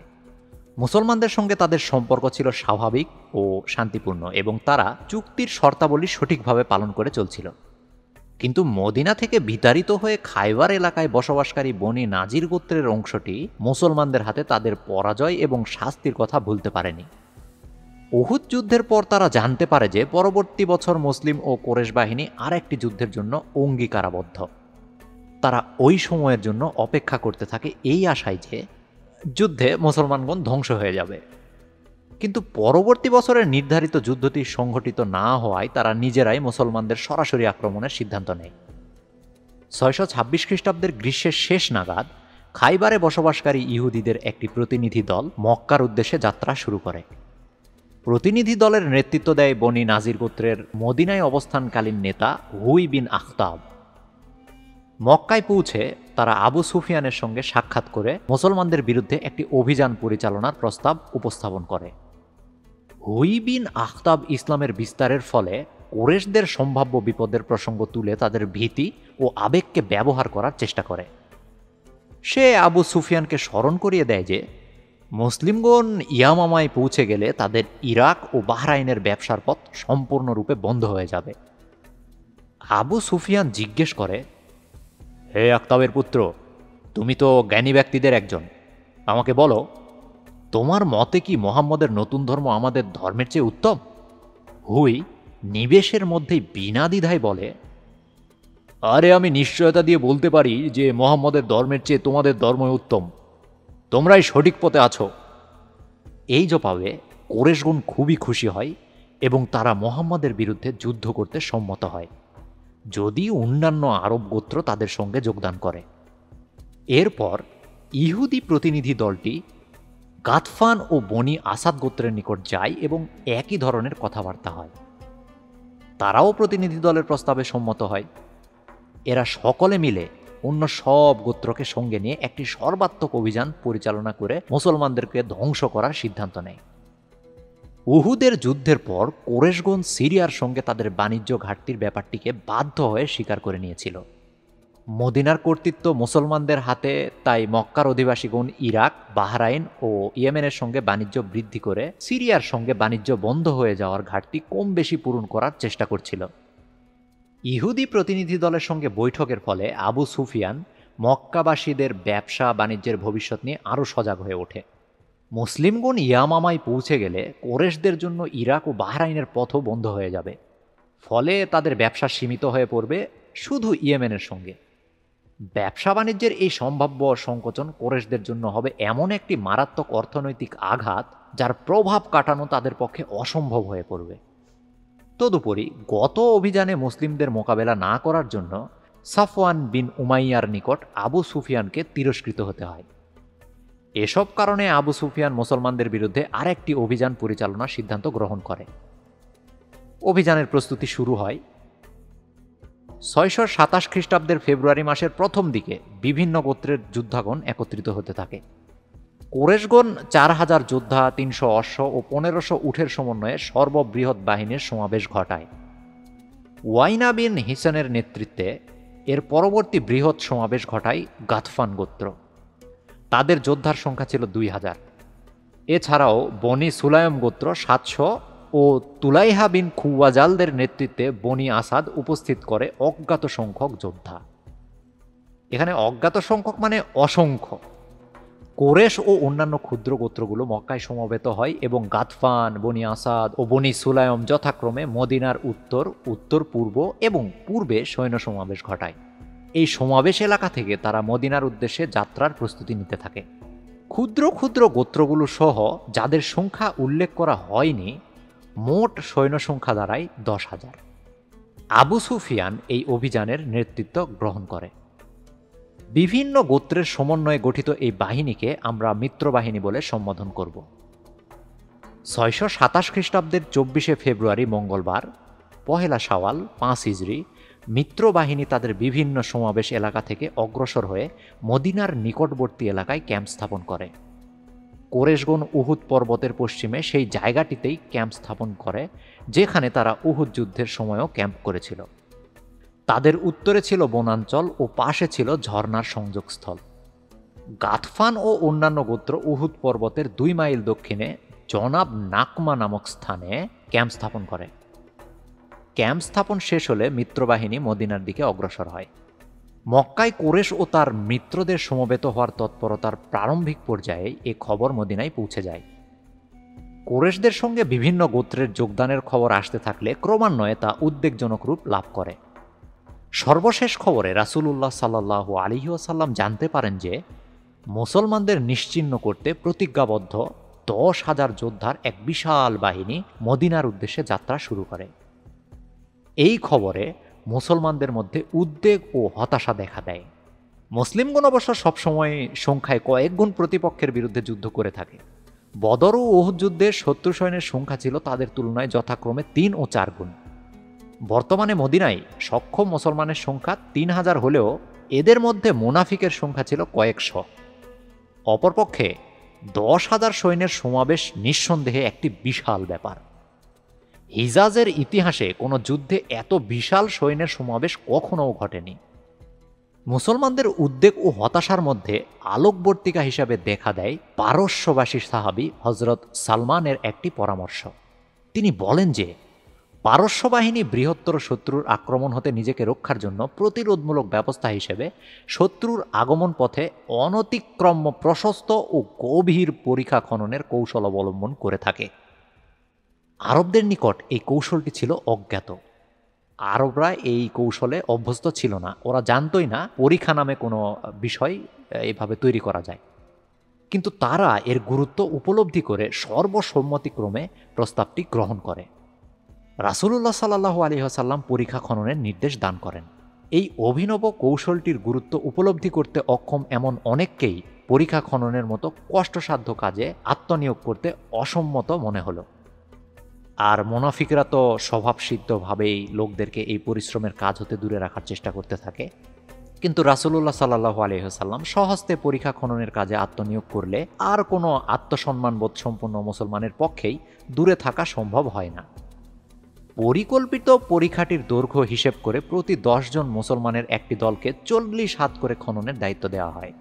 মুসলমানদের সঙ্গে তাদের সম্পর্ক ছিল স্বাভাবিক ও শান্তিপূর্ণ এবং তারা চুক্তির শর্তাবলী সঠিকভাবে পালন করে চলছিল। কিন্তু মদিনা থেকে বিতাড়িত হয়ে খাইবার এলাকায় বসবাসকারী বনি নাজির গোত্রের অংশটি মুসলমানদের হাতে তাদের পরাজয় এবং শাস্তির কথা ভুলতে পারেনি। উহুদ যুদ্ধের পর তারা জানতে পারে যে পরবর্তী বছর মুসলিম ও কোরেশ বাহিনী আর একটি যুদ্ধের জন্য অঙ্গীকারাবদ্ধ। তারা ওই সময়ের জন্য অপেক্ষা করতে থাকে এই আশায় যে যুদ্ধে মুসলমানগণ ধ্বংস হয়ে যাবে। কিন্তু পরবর্তী বছরের নির্ধারিত যুদ্ধটি সংঘটিত না হওয়ায় তারা নিজেরাই মুসলমানদের সরাসরি আক্রমণের সিদ্ধান্ত নেয়। 626 খ্রিস্টাব্দের গ্রীষ্মের শেষ নাগাদ খাইবারে বসবাসকারী ইহুদিদের একটি প্রতিনিধি দল মক্কার উদ্দেশ্যে যাত্রা শুরু করে। প্রতিনিধি দলের নেতৃত্ব দেয় বনি নাজির গোত্রের মদিনায় অবস্থানকালীন নেতা হুই বিন আখতাব। মক্কায় পৌঁছে তারা আবু সুফিয়ানের সঙ্গে সাক্ষাৎ করে মুসলমানদের বিরুদ্ধে একটি অভিযান পরিচালনার প্রস্তাব উপস্থাপন করে। হুই বিন আখতাব ইসলামের বিস্তারের ফলে কুরেশদের সম্ভাব্য বিপদের প্রসঙ্গ তুলে তাদের ভীতি ও আবেগকে ব্যবহার করার চেষ্টা করে। সে আবু সুফিয়ানকে স্মরণ করিয়ে দেয় যে মুসলিমগণ ইয়ামামায় পৌঁছে গেলে তাদের ইরাক ও বাহরাইনের ব্যবসার পথ সম্পূর্ণরূপে বন্ধ হয়ে যাবে। আবু সুফিয়ান জিজ্ঞেস করে, হে আখতাবের পুত্র, তুমি তো জ্ঞানী ব্যক্তিদের একজন, আমাকে বলো, তোমার মতে কি মোহাম্মদের নতুন ধর্ম আমাদের ধর্মের চেয়ে উত্তম? হুই নিবেশের মধ্যেই বিনা দ্বিধায় বলে, আরে আমি নিশ্চয়তা দিয়ে বলতে পারি যে মোহাম্মদের ধর্মের চেয়ে তোমাদের ধর্মই উত্তম, তোমরাই সঠিক পথে আছো। এই জবাবে কোরেশগণ খুবই খুশি হয় এবং তারা মোহাম্মদের বিরুদ্ধে যুদ্ধ করতে সম্মত হয়, যদি অন্যান্য আরব গোত্র তাদের সঙ্গে যোগদান করে। এরপর ইহুদি প্রতিনিধি দলটি গাতফান ও বনি আসাদ গোত্রের নিকট যায় এবং একই ধরনের কথাবার্তা হয়। তারাও প্রতিনিধি দলের প্রস্তাবে সম্মত হয়। এরা সকলে মিলে অন্য সব গোত্রকে সঙ্গে নিয়ে একটি সর্বাত্মক অভিযান পরিচালনা করে মুসলমানদেরকে ধ্বংস করার সিদ্ধান্ত নেয়। উহুদের যুদ্ধের পর কোরেশগণ সিরিয়ার সঙ্গে তাদের বাণিজ্য ঘাটতির ব্যাপারটিকে বাধ্য হয়ে স্বীকার করে নিয়েছিল। মদিনার কর্তৃত্ব মুসলমানদের হাতে, তাই মক্কার অধিবাসীগণ ইরাক, বাহরাইন ও ইয়েমেনের সঙ্গে বাণিজ্য বৃদ্ধি করে সিরিয়ার সঙ্গে বাণিজ্য বন্ধ হয়ে যাওয়ার ঘাটতি কম বেশি পূরণ করার চেষ্টা করছিল। ইহুদি প্রতিনিধি দলের সঙ্গে বৈঠকের ফলে আবু সুফিয়ান মক্কাবাসীদের ব্যবসা বাণিজ্যের ভবিষ্যৎ নিয়ে আরও সজাগ হয়ে ওঠে। মুসলিমগণ ইয়ামামায় পৌঁছে গেলে কোরেশদের জন্য ইরাক ও বাহরাইনের পথও বন্ধ হয়ে যাবে, ফলে তাদের ব্যবসা সীমিত হয়ে পড়বে শুধু ইয়েমেনের সঙ্গে। ব্যবসা বাণিজ্যের এই সম্ভাব্য সংকোচন কোরেশদের জন্য হবে এমন একটি মারাত্মক অর্থনৈতিক আঘাত যার প্রভাব কাটানো তাদের পক্ষে অসম্ভব হয়ে পড়বে। তদুপরি গত অভিযানে মুসলিমদের মোকাবেলা না করার জন্য সাফওয়ান বিন উমাইয়ার নিকট আবু সুফিয়ানকে তিরস্কৃত হতে হয়। এসব কারণে আবু সুফিয়ান মুসলমানদের বিরুদ্ধে আরেকটি অভিযান পরিচালনার সিদ্ধান্ত গ্রহণ করে। অভিযানের প্রস্তুতি শুরু হয়। 627 খ্রিস্টাব্দের ফেব্রুয়ারি মাসের প্রথম দিকে বিভিন্ন গোত্রের যোদ্ধাগণ একত্রিত হতে থাকে। কুরাইশগণ 4000 যোদ্ধা, 300 অশ্ব ও 1500 উটের সমন্বয়ে সর্ববৃহৎ বাহিনীর সমাবেশ ঘটায়। ওয়াইনা বিন হিসানের নেতৃত্বে এর পরবর্তী বৃহৎ সমাবেশ ঘটায় গাতফান গোত্র। তাদের যোদ্ধার সংখ্যা ছিল 2000। এছাড়াও বনি সুলায়ম গোত্র 700 ও তুলাইহা বিন খুওয়াজালদের নেতৃত্বে বনি আসাদ উপস্থিত করে অজ্ঞাত সংখ্যক যোদ্ধা। এখানে অজ্ঞাত সংখ্যক মানে অসংখ্য। কোরেশ ও অন্যান্য ক্ষুদ্র গোত্রগুলো মক্কায় সমবেত হয় এবং গাতফান, বনি আসাদ ও বনি সুলায়ম যথাক্রমে মদিনার উত্তর, উত্তর পূর্ব এবং পূর্বে সৈন্য সমাবেশ ঘটায়। এই সমাবেশ এলাকা থেকে তারা মদিনার উদ্দেশ্যে যাত্রার প্রস্তুতি নিতে থাকে। ক্ষুদ্র ক্ষুদ্র গোত্রগুলো সহ যাদের সংখ্যা উল্লেখ করা হয়নি, মোট সৈন্য সংখ্যা দাঁড়ায় 10,000। আবু সুফিয়ান এই অভিযানের নেতৃত্ব গ্রহণ করে। বিভিন্ন গোত্রের সমন্বয়ে গঠিত এই বাহিনীকে আমরা মিত্রবাহিনী বলে সম্বোধন করব। 627 খ্রিস্টাব্দের 24শে ফেব্রুয়ারি মঙ্গলবার, 1 শাওয়াল 5 হিজরি, মিত্রবাহিনী তাদের বিভিন্ন সমাবেশ এলাকা থেকে অগ্রসর হয়ে মদিনার নিকটবর্তী এলাকায় ক্যাম্প স্থাপন করে। কোরেশগণ উহুদ পর্বতের পশ্চিমে সেই জায়গাটিতেই ক্যাম্প স্থাপন করে যেখানে তারা উহুদ যুদ্ধের সময়ও ক্যাম্প করেছিল। তাদের উত্তরে ছিল বনাঞ্চল ও পাশে ছিল ঝর্ণার সংযোগস্থল। গাতফান ও অন্যান্য গোত্র উহুদ পর্বতের 2 মাইল দক্ষিণে জনাব নাকমা নামক স্থানে ক্যাম্প স্থাপন করে। ক্যাম্প স্থাপন শেষ হলে মিত্রবাহিনী মদিনার দিকে অগ্রসর হয়। মক্কায় কোরেশ ও তার মিত্রদের সমবেত হওয়ার তৎপরতার প্রারম্ভিক পর্যায়ে এ খবর মদিনায় পৌঁছে যায়। কোরেশদের সঙ্গে বিভিন্ন গোত্রের যোগদানের খবর আসতে থাকলে ক্রমান্বয়ে তা উদ্বেগজনক রূপ লাভ করে। সর্বশেষ খবরে রাসূলুল্লাহ সাল্লাল্লাহু আলাইহি ওয়াসাল্লাম জানতে পারেন যে মুসলমানদের নিশ্চিহ্ন করতে প্রতিজ্ঞাবদ্ধ 10,000 যোদ্ধার এক বিশাল বাহিনী মদিনার উদ্দেশ্যে যাত্রা শুরু করে। এই খবরে মুসলমানদের মধ্যে উদ্বেগ ও হতাশা দেখা দেয়। মুসলিমগণ অবশ্য সবসময় সংখ্যায় কয়েক গুণ প্রতিপক্ষের বিরুদ্ধে যুদ্ধ করে থাকে। বদর ও উহুদ যুদ্ধে শত্রু সৈন্যের সংখ্যা ছিল তাদের তুলনায় যথাক্রমে 3 ও 4 গুণ। বর্তমানে মদিনায় সক্ষম মুসলমানের সংখ্যা 3000 হলেও এদের মধ্যে মুনাফিকের সংখ্যা ছিল কয়েকশো। অপরপক্ষে 10,000 সৈন্যের সমাবেশ নিঃসন্দেহে একটি বিশাল ব্যাপার। হিজাজের ইতিহাসে কোনো যুদ্ধে এত বিশাল সৈন্যের সমাবেশ কখনও ঘটেনি। মুসলমানদের উদ্বেগ ও হতাশার মধ্যে আলোকবর্তিকা হিসাবে দেখা দেয় পারস্যবাসী সাহাবী হযরত সালমানের একটি পরামর্শ। তিনি বলেন যে পারস্য বাহিনী বৃহত্তর শত্রুর আক্রমণ হতে নিজেকে রক্ষার জন্য প্রতিরোধমূলক ব্যবস্থা হিসেবে শত্রুর আগমন পথে অনতিক্রম্য প্রশস্ত ও গভীর পরিখা খননের কৌশল অবলম্বন করে থাকে। আরবদের নিকট এই কৌশলটি ছিল অজ্ঞাত। আরবরা এই কৌশলে অভ্যস্ত ছিল না, ওরা জানতই না পরিখা নামে কোনো বিষয় এভাবে তৈরি করা যায়। কিন্তু তারা এর গুরুত্ব উপলব্ধি করে সর্বসম্মতিক্রমে প্রস্তাবটি গ্রহণ করে। রাসূলুল্লাহ সাল্লাল্লাহু আলাইহি ওয়াসাল্লাম পরিখা খননের নির্দেশ দান করেন। এই অভিনব কৌশলটির গুরুত্ব উপলব্ধি করতে অক্ষম এমন অনেককেই পরিখা খননের মতো কষ্টসাধ্য কাজে আত্মনিয়োগ করতে অসম্মত মনে হলো। আর মুনাফিকরা তো স্বভাবসিদ্ধভাবেই লোকদেরকে এই পরিশ্রমের কাজ হতে দূরে রাখার চেষ্টা করতে থাকে। কিন্তু রাসূলুল্লাহ সাল্লাল্লাহু আলাইহি ওয়াসাল্লাম স্বহস্তে পরিখা খননের কাজে আত্মনিয়োগ করলে আর কোনো আত্মসম্মানবোধ সম্পন্ন মুসলমানের পক্ষেই দূরে থাকা সম্ভব হয় না। পরিকল্পিত পরিখাটির দৈর্ঘ্য হিসেব করে প্রতি 10 জন মুসলমানের একটি দলকে 40 হাত করে খননের দায়িত্ব দেওয়া হয়।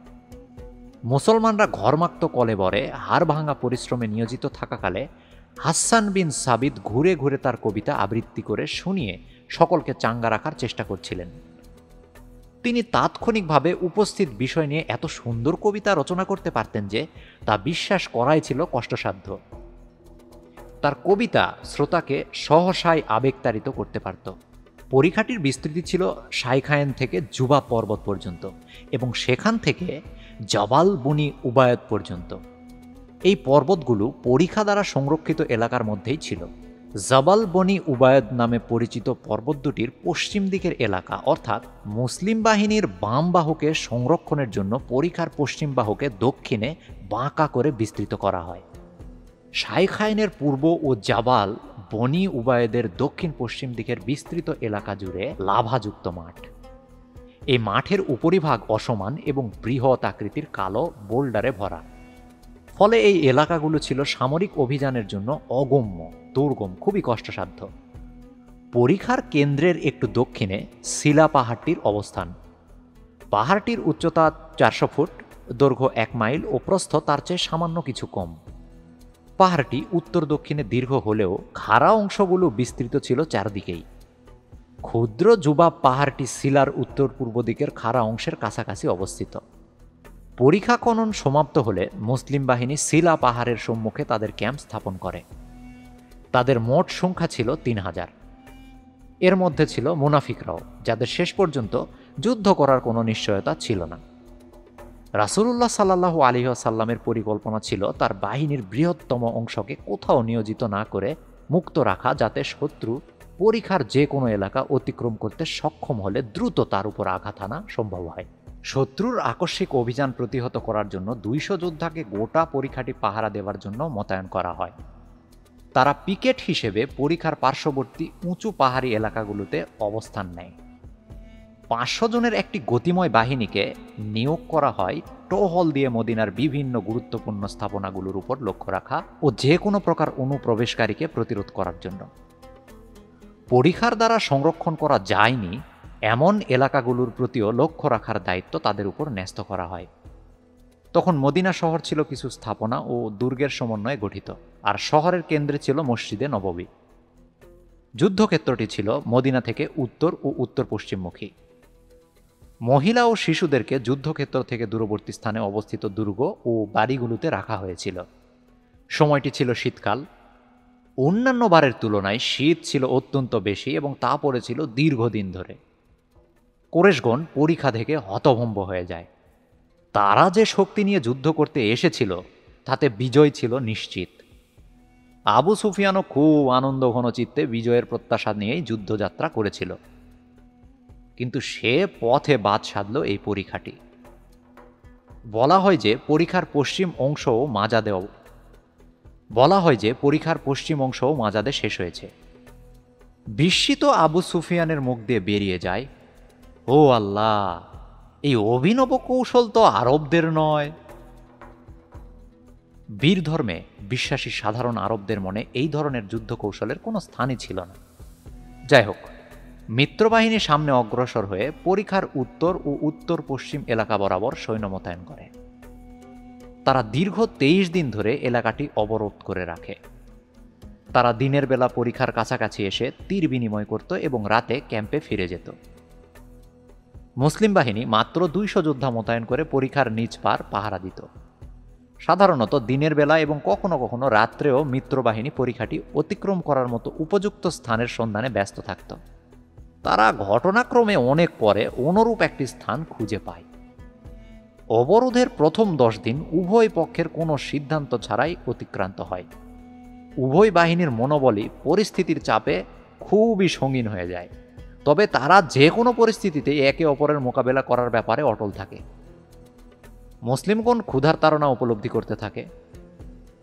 মুসলমানরা ঘরমাক্ত কলেবরে হাড় ভাঙা পরিশ্রমে নিয়োজিত থাকাকালে হাসান বিন সাবিত ঘুরে ঘুরে তার কবিতা আবৃত্তি করে শুনিয়ে সকলকে চাঙ্গা রাখার চেষ্টা করছিলেন। তিনি তাৎক্ষণিকভাবে উপস্থিত বিষয় নিয়ে এত সুন্দর কবিতা রচনা করতে পারতেন যে তা বিশ্বাস করাই ছিল কষ্টসাধ্য। তার কবিতা শ্রোতাকে সহসায় আবেগতাড়িত করতে পারত। পরিখাটির বিস্তৃতি ছিল শাইখায়েন থেকে জুবা পর্বত পর্যন্ত এবং সেখান থেকে জাবাল বনি উবায়দ পর্যন্ত। এই পর্বতগুলো পরিখা দ্বারা সংরক্ষিত এলাকার মধ্যেই ছিল। জাবাল বনি উবায়দ নামে পরিচিত পর্বত দুটির পশ্চিম দিকের এলাকা অর্থাৎ মুসলিম বাহিনীর বাম বাহুকে সংরক্ষণের জন্য পরিখার পশ্চিম বাহুকে দক্ষিণে বাঁকা করে বিস্তৃত করা হয়। শাইখাইনের পূর্ব ও জাবাল বনি উবায়েদের দক্ষিণ পশ্চিম দিকের বিস্তৃত এলাকা জুড়ে লাভাযুক্ত মাঠ। এই মাঠের উপরিভাগ অসমান এবং বৃহৎ আকৃতির কালো বোল্ডারে ভরা। ফলে এই এলাকাগুলো ছিল সামরিক অভিযানের জন্য অগম্য, দুর্গম, খুবই কষ্টসাধ্য। পরিখার কেন্দ্রের একটু দক্ষিণে সিলা পাহাড়টির অবস্থান। পাহাড়টির উচ্চতা 400 ফুট, দৈর্ঘ্য 1 মাইল ও প্রস্থ তার চেয়ে সামান্য কিছু কম। পাহাড়টি উত্তর দক্ষিণে দীর্ঘ হলেও খাড়া অংশগুলো বিস্তৃত ছিল চারদিকেই। ক্ষুদ্র জুবাব পাহাড়টি সিলার উত্তর পূর্ব দিকের খাড়া অংশের কাছাকাছি অবস্থিত। পরিখা খনন সমাপ্ত হলে মুসলিম বাহিনী সিলা পাহাড়ের সম্মুখে তাদের ক্যাম্প স্থাপন করে। তাদের মোট সংখ্যা ছিল 3000। এর মধ্যে ছিল মুনাফিকরাও, যাদের শেষ পর্যন্ত যুদ্ধ করার কোনো নিশ্চয়তা ছিল না। রাসূলুল্লাহ সাল্লাল্লাহু আলাইহি ওয়াসাল্লামের পরিকল্পনা ছিল তার বাহিনীর বৃহত্তম অংশকে কোথাও নিয়োজিত না করে মুক্ত রাখা, যাতে শত্রু পরিখার যে কোনো এলাকা অতিক্রম করতে সক্ষম হলে দ্রুত তার উপর আঘাত আনা সম্ভব হয়। শত্রুর আকস্মিক অভিযান প্রতিহত করার জন্য 200 যোদ্ধাকে গোটা পরিখাটি পাহারা দেওয়ার জন্য মোতায়েন করা হয়। তারা পিকেট হিসেবে পরিখার পার্শ্ববর্তী উঁচু পাহাড়ি এলাকাগুলোতে অবস্থান নেয়। 500 জনের একটি গতিময় বাহিনীকে নিয়োগ করা হয় টহল দিয়ে মদিনার বিভিন্ন গুরুত্বপূর্ণ স্থাপনাগুলোর উপর লক্ষ্য রাখা ও যে কোনো প্রকার অনুপ্রবেশকারীকে প্রতিরোধ করার জন্য। পরিখার দ্বারা সংরক্ষণ করা যায়নি এমন এলাকাগুলোর প্রতিও লক্ষ্য রাখার দায়িত্ব তাদের উপর ন্যস্ত করা হয়। তখন মদিনা শহর ছিল কিছু স্থাপনা ও দুর্গের সমন্বয়ে গঠিত, আর শহরের কেন্দ্রে ছিল মসজিদে নববী। যুদ্ধক্ষেত্রটি ছিল মদিনা থেকে উত্তর ও উত্তর পশ্চিমমুখী। মহিলা ও শিশুদেরকে যুদ্ধক্ষেত্র থেকে দূরবর্তী স্থানে অবস্থিত দুর্গ ও বাড়িগুলোতে রাখা হয়েছিল। সময়টি ছিল শীতকাল। অন্যান্য বারের তুলনায় শীত ছিল অত্যন্ত বেশি এবং তা পড়েছিল দীর্ঘদিন ধরে। কুরাইশগণ পরিখা থেকে হতভম্ব হয়ে যায়। তারা যে শক্তি নিয়ে যুদ্ধ করতে এসেছিল তাতে বিজয় ছিল নিশ্চিত। আবু সুফিয়ানও খুব আনন্দ ঘন চিত্তে বিজয়ের প্রত্যাশা নিয়েই যুদ্ধযাত্রা করেছিল। কিন্তু সে পথে বাদ সাধল এই পরিখাটি। বলা হয় যে পরিখার পশ্চিম অংশও মাজাদে শেষ হয়েছে। বিস্মিত আবু সুফিয়ানের মুখ দিয়ে বেরিয়ে যায়, ও আল্লাহ, এই অভিনব কৌশল তো আরবদের নয়। বীর ধর্মে বিশ্বাসী সাধারণ আরবদের মনে এই ধরনের যুদ্ধ কৌশলের কোনো স্থানই ছিল না। যাই হোক, মিত্রবাহিনী সামনে অগ্রসর হয়ে পরিখার উত্তর ও উত্তর পশ্চিম এলাকা বরাবর সৈন্য মোতায়েন করে। তারা দীর্ঘ 23 দিন ধরে এলাকাটি অবরোধ করে রাখে। তারা দিনের বেলা পরিখার কাছাকাছি এসে তীর বিনিময় করত এবং রাতে ক্যাম্পে ফিরে যেত। মুসলিম বাহিনী মাত্র 200 যোদ্ধা মোতায়েন করে পরিখার নিচ পার পাহারা দিত। সাধারণত দিনের বেলা এবং কখনো কখনো রাত্রেও মিত্রবাহিনী পরিখাটি অতিক্রম করার মতো উপযুক্ত স্থানের সন্ধানে ব্যস্ত থাকত। তারা ঘটনাক্রমে অনেক পরে অনুরূপ একটি স্থান খুঁজে পায়। অবরোধের প্রথম 10 দিন উভয় পক্ষের কোনো সিদ্ধান্ত ছাড়াই অতিক্রান্ত হয়। উভয় বাহিনীর মনোবলই পরিস্থিতির চাপে খুবই সঙ্গীন হয়ে যায়। তবে তারা যে কোনো পরিস্থিতিতে একে অপরের মোকাবেলা করার ব্যাপারে অটল থাকে। মুসলিমগণ ক্ষুধার তাড়না উপলব্ধি করতে থাকে।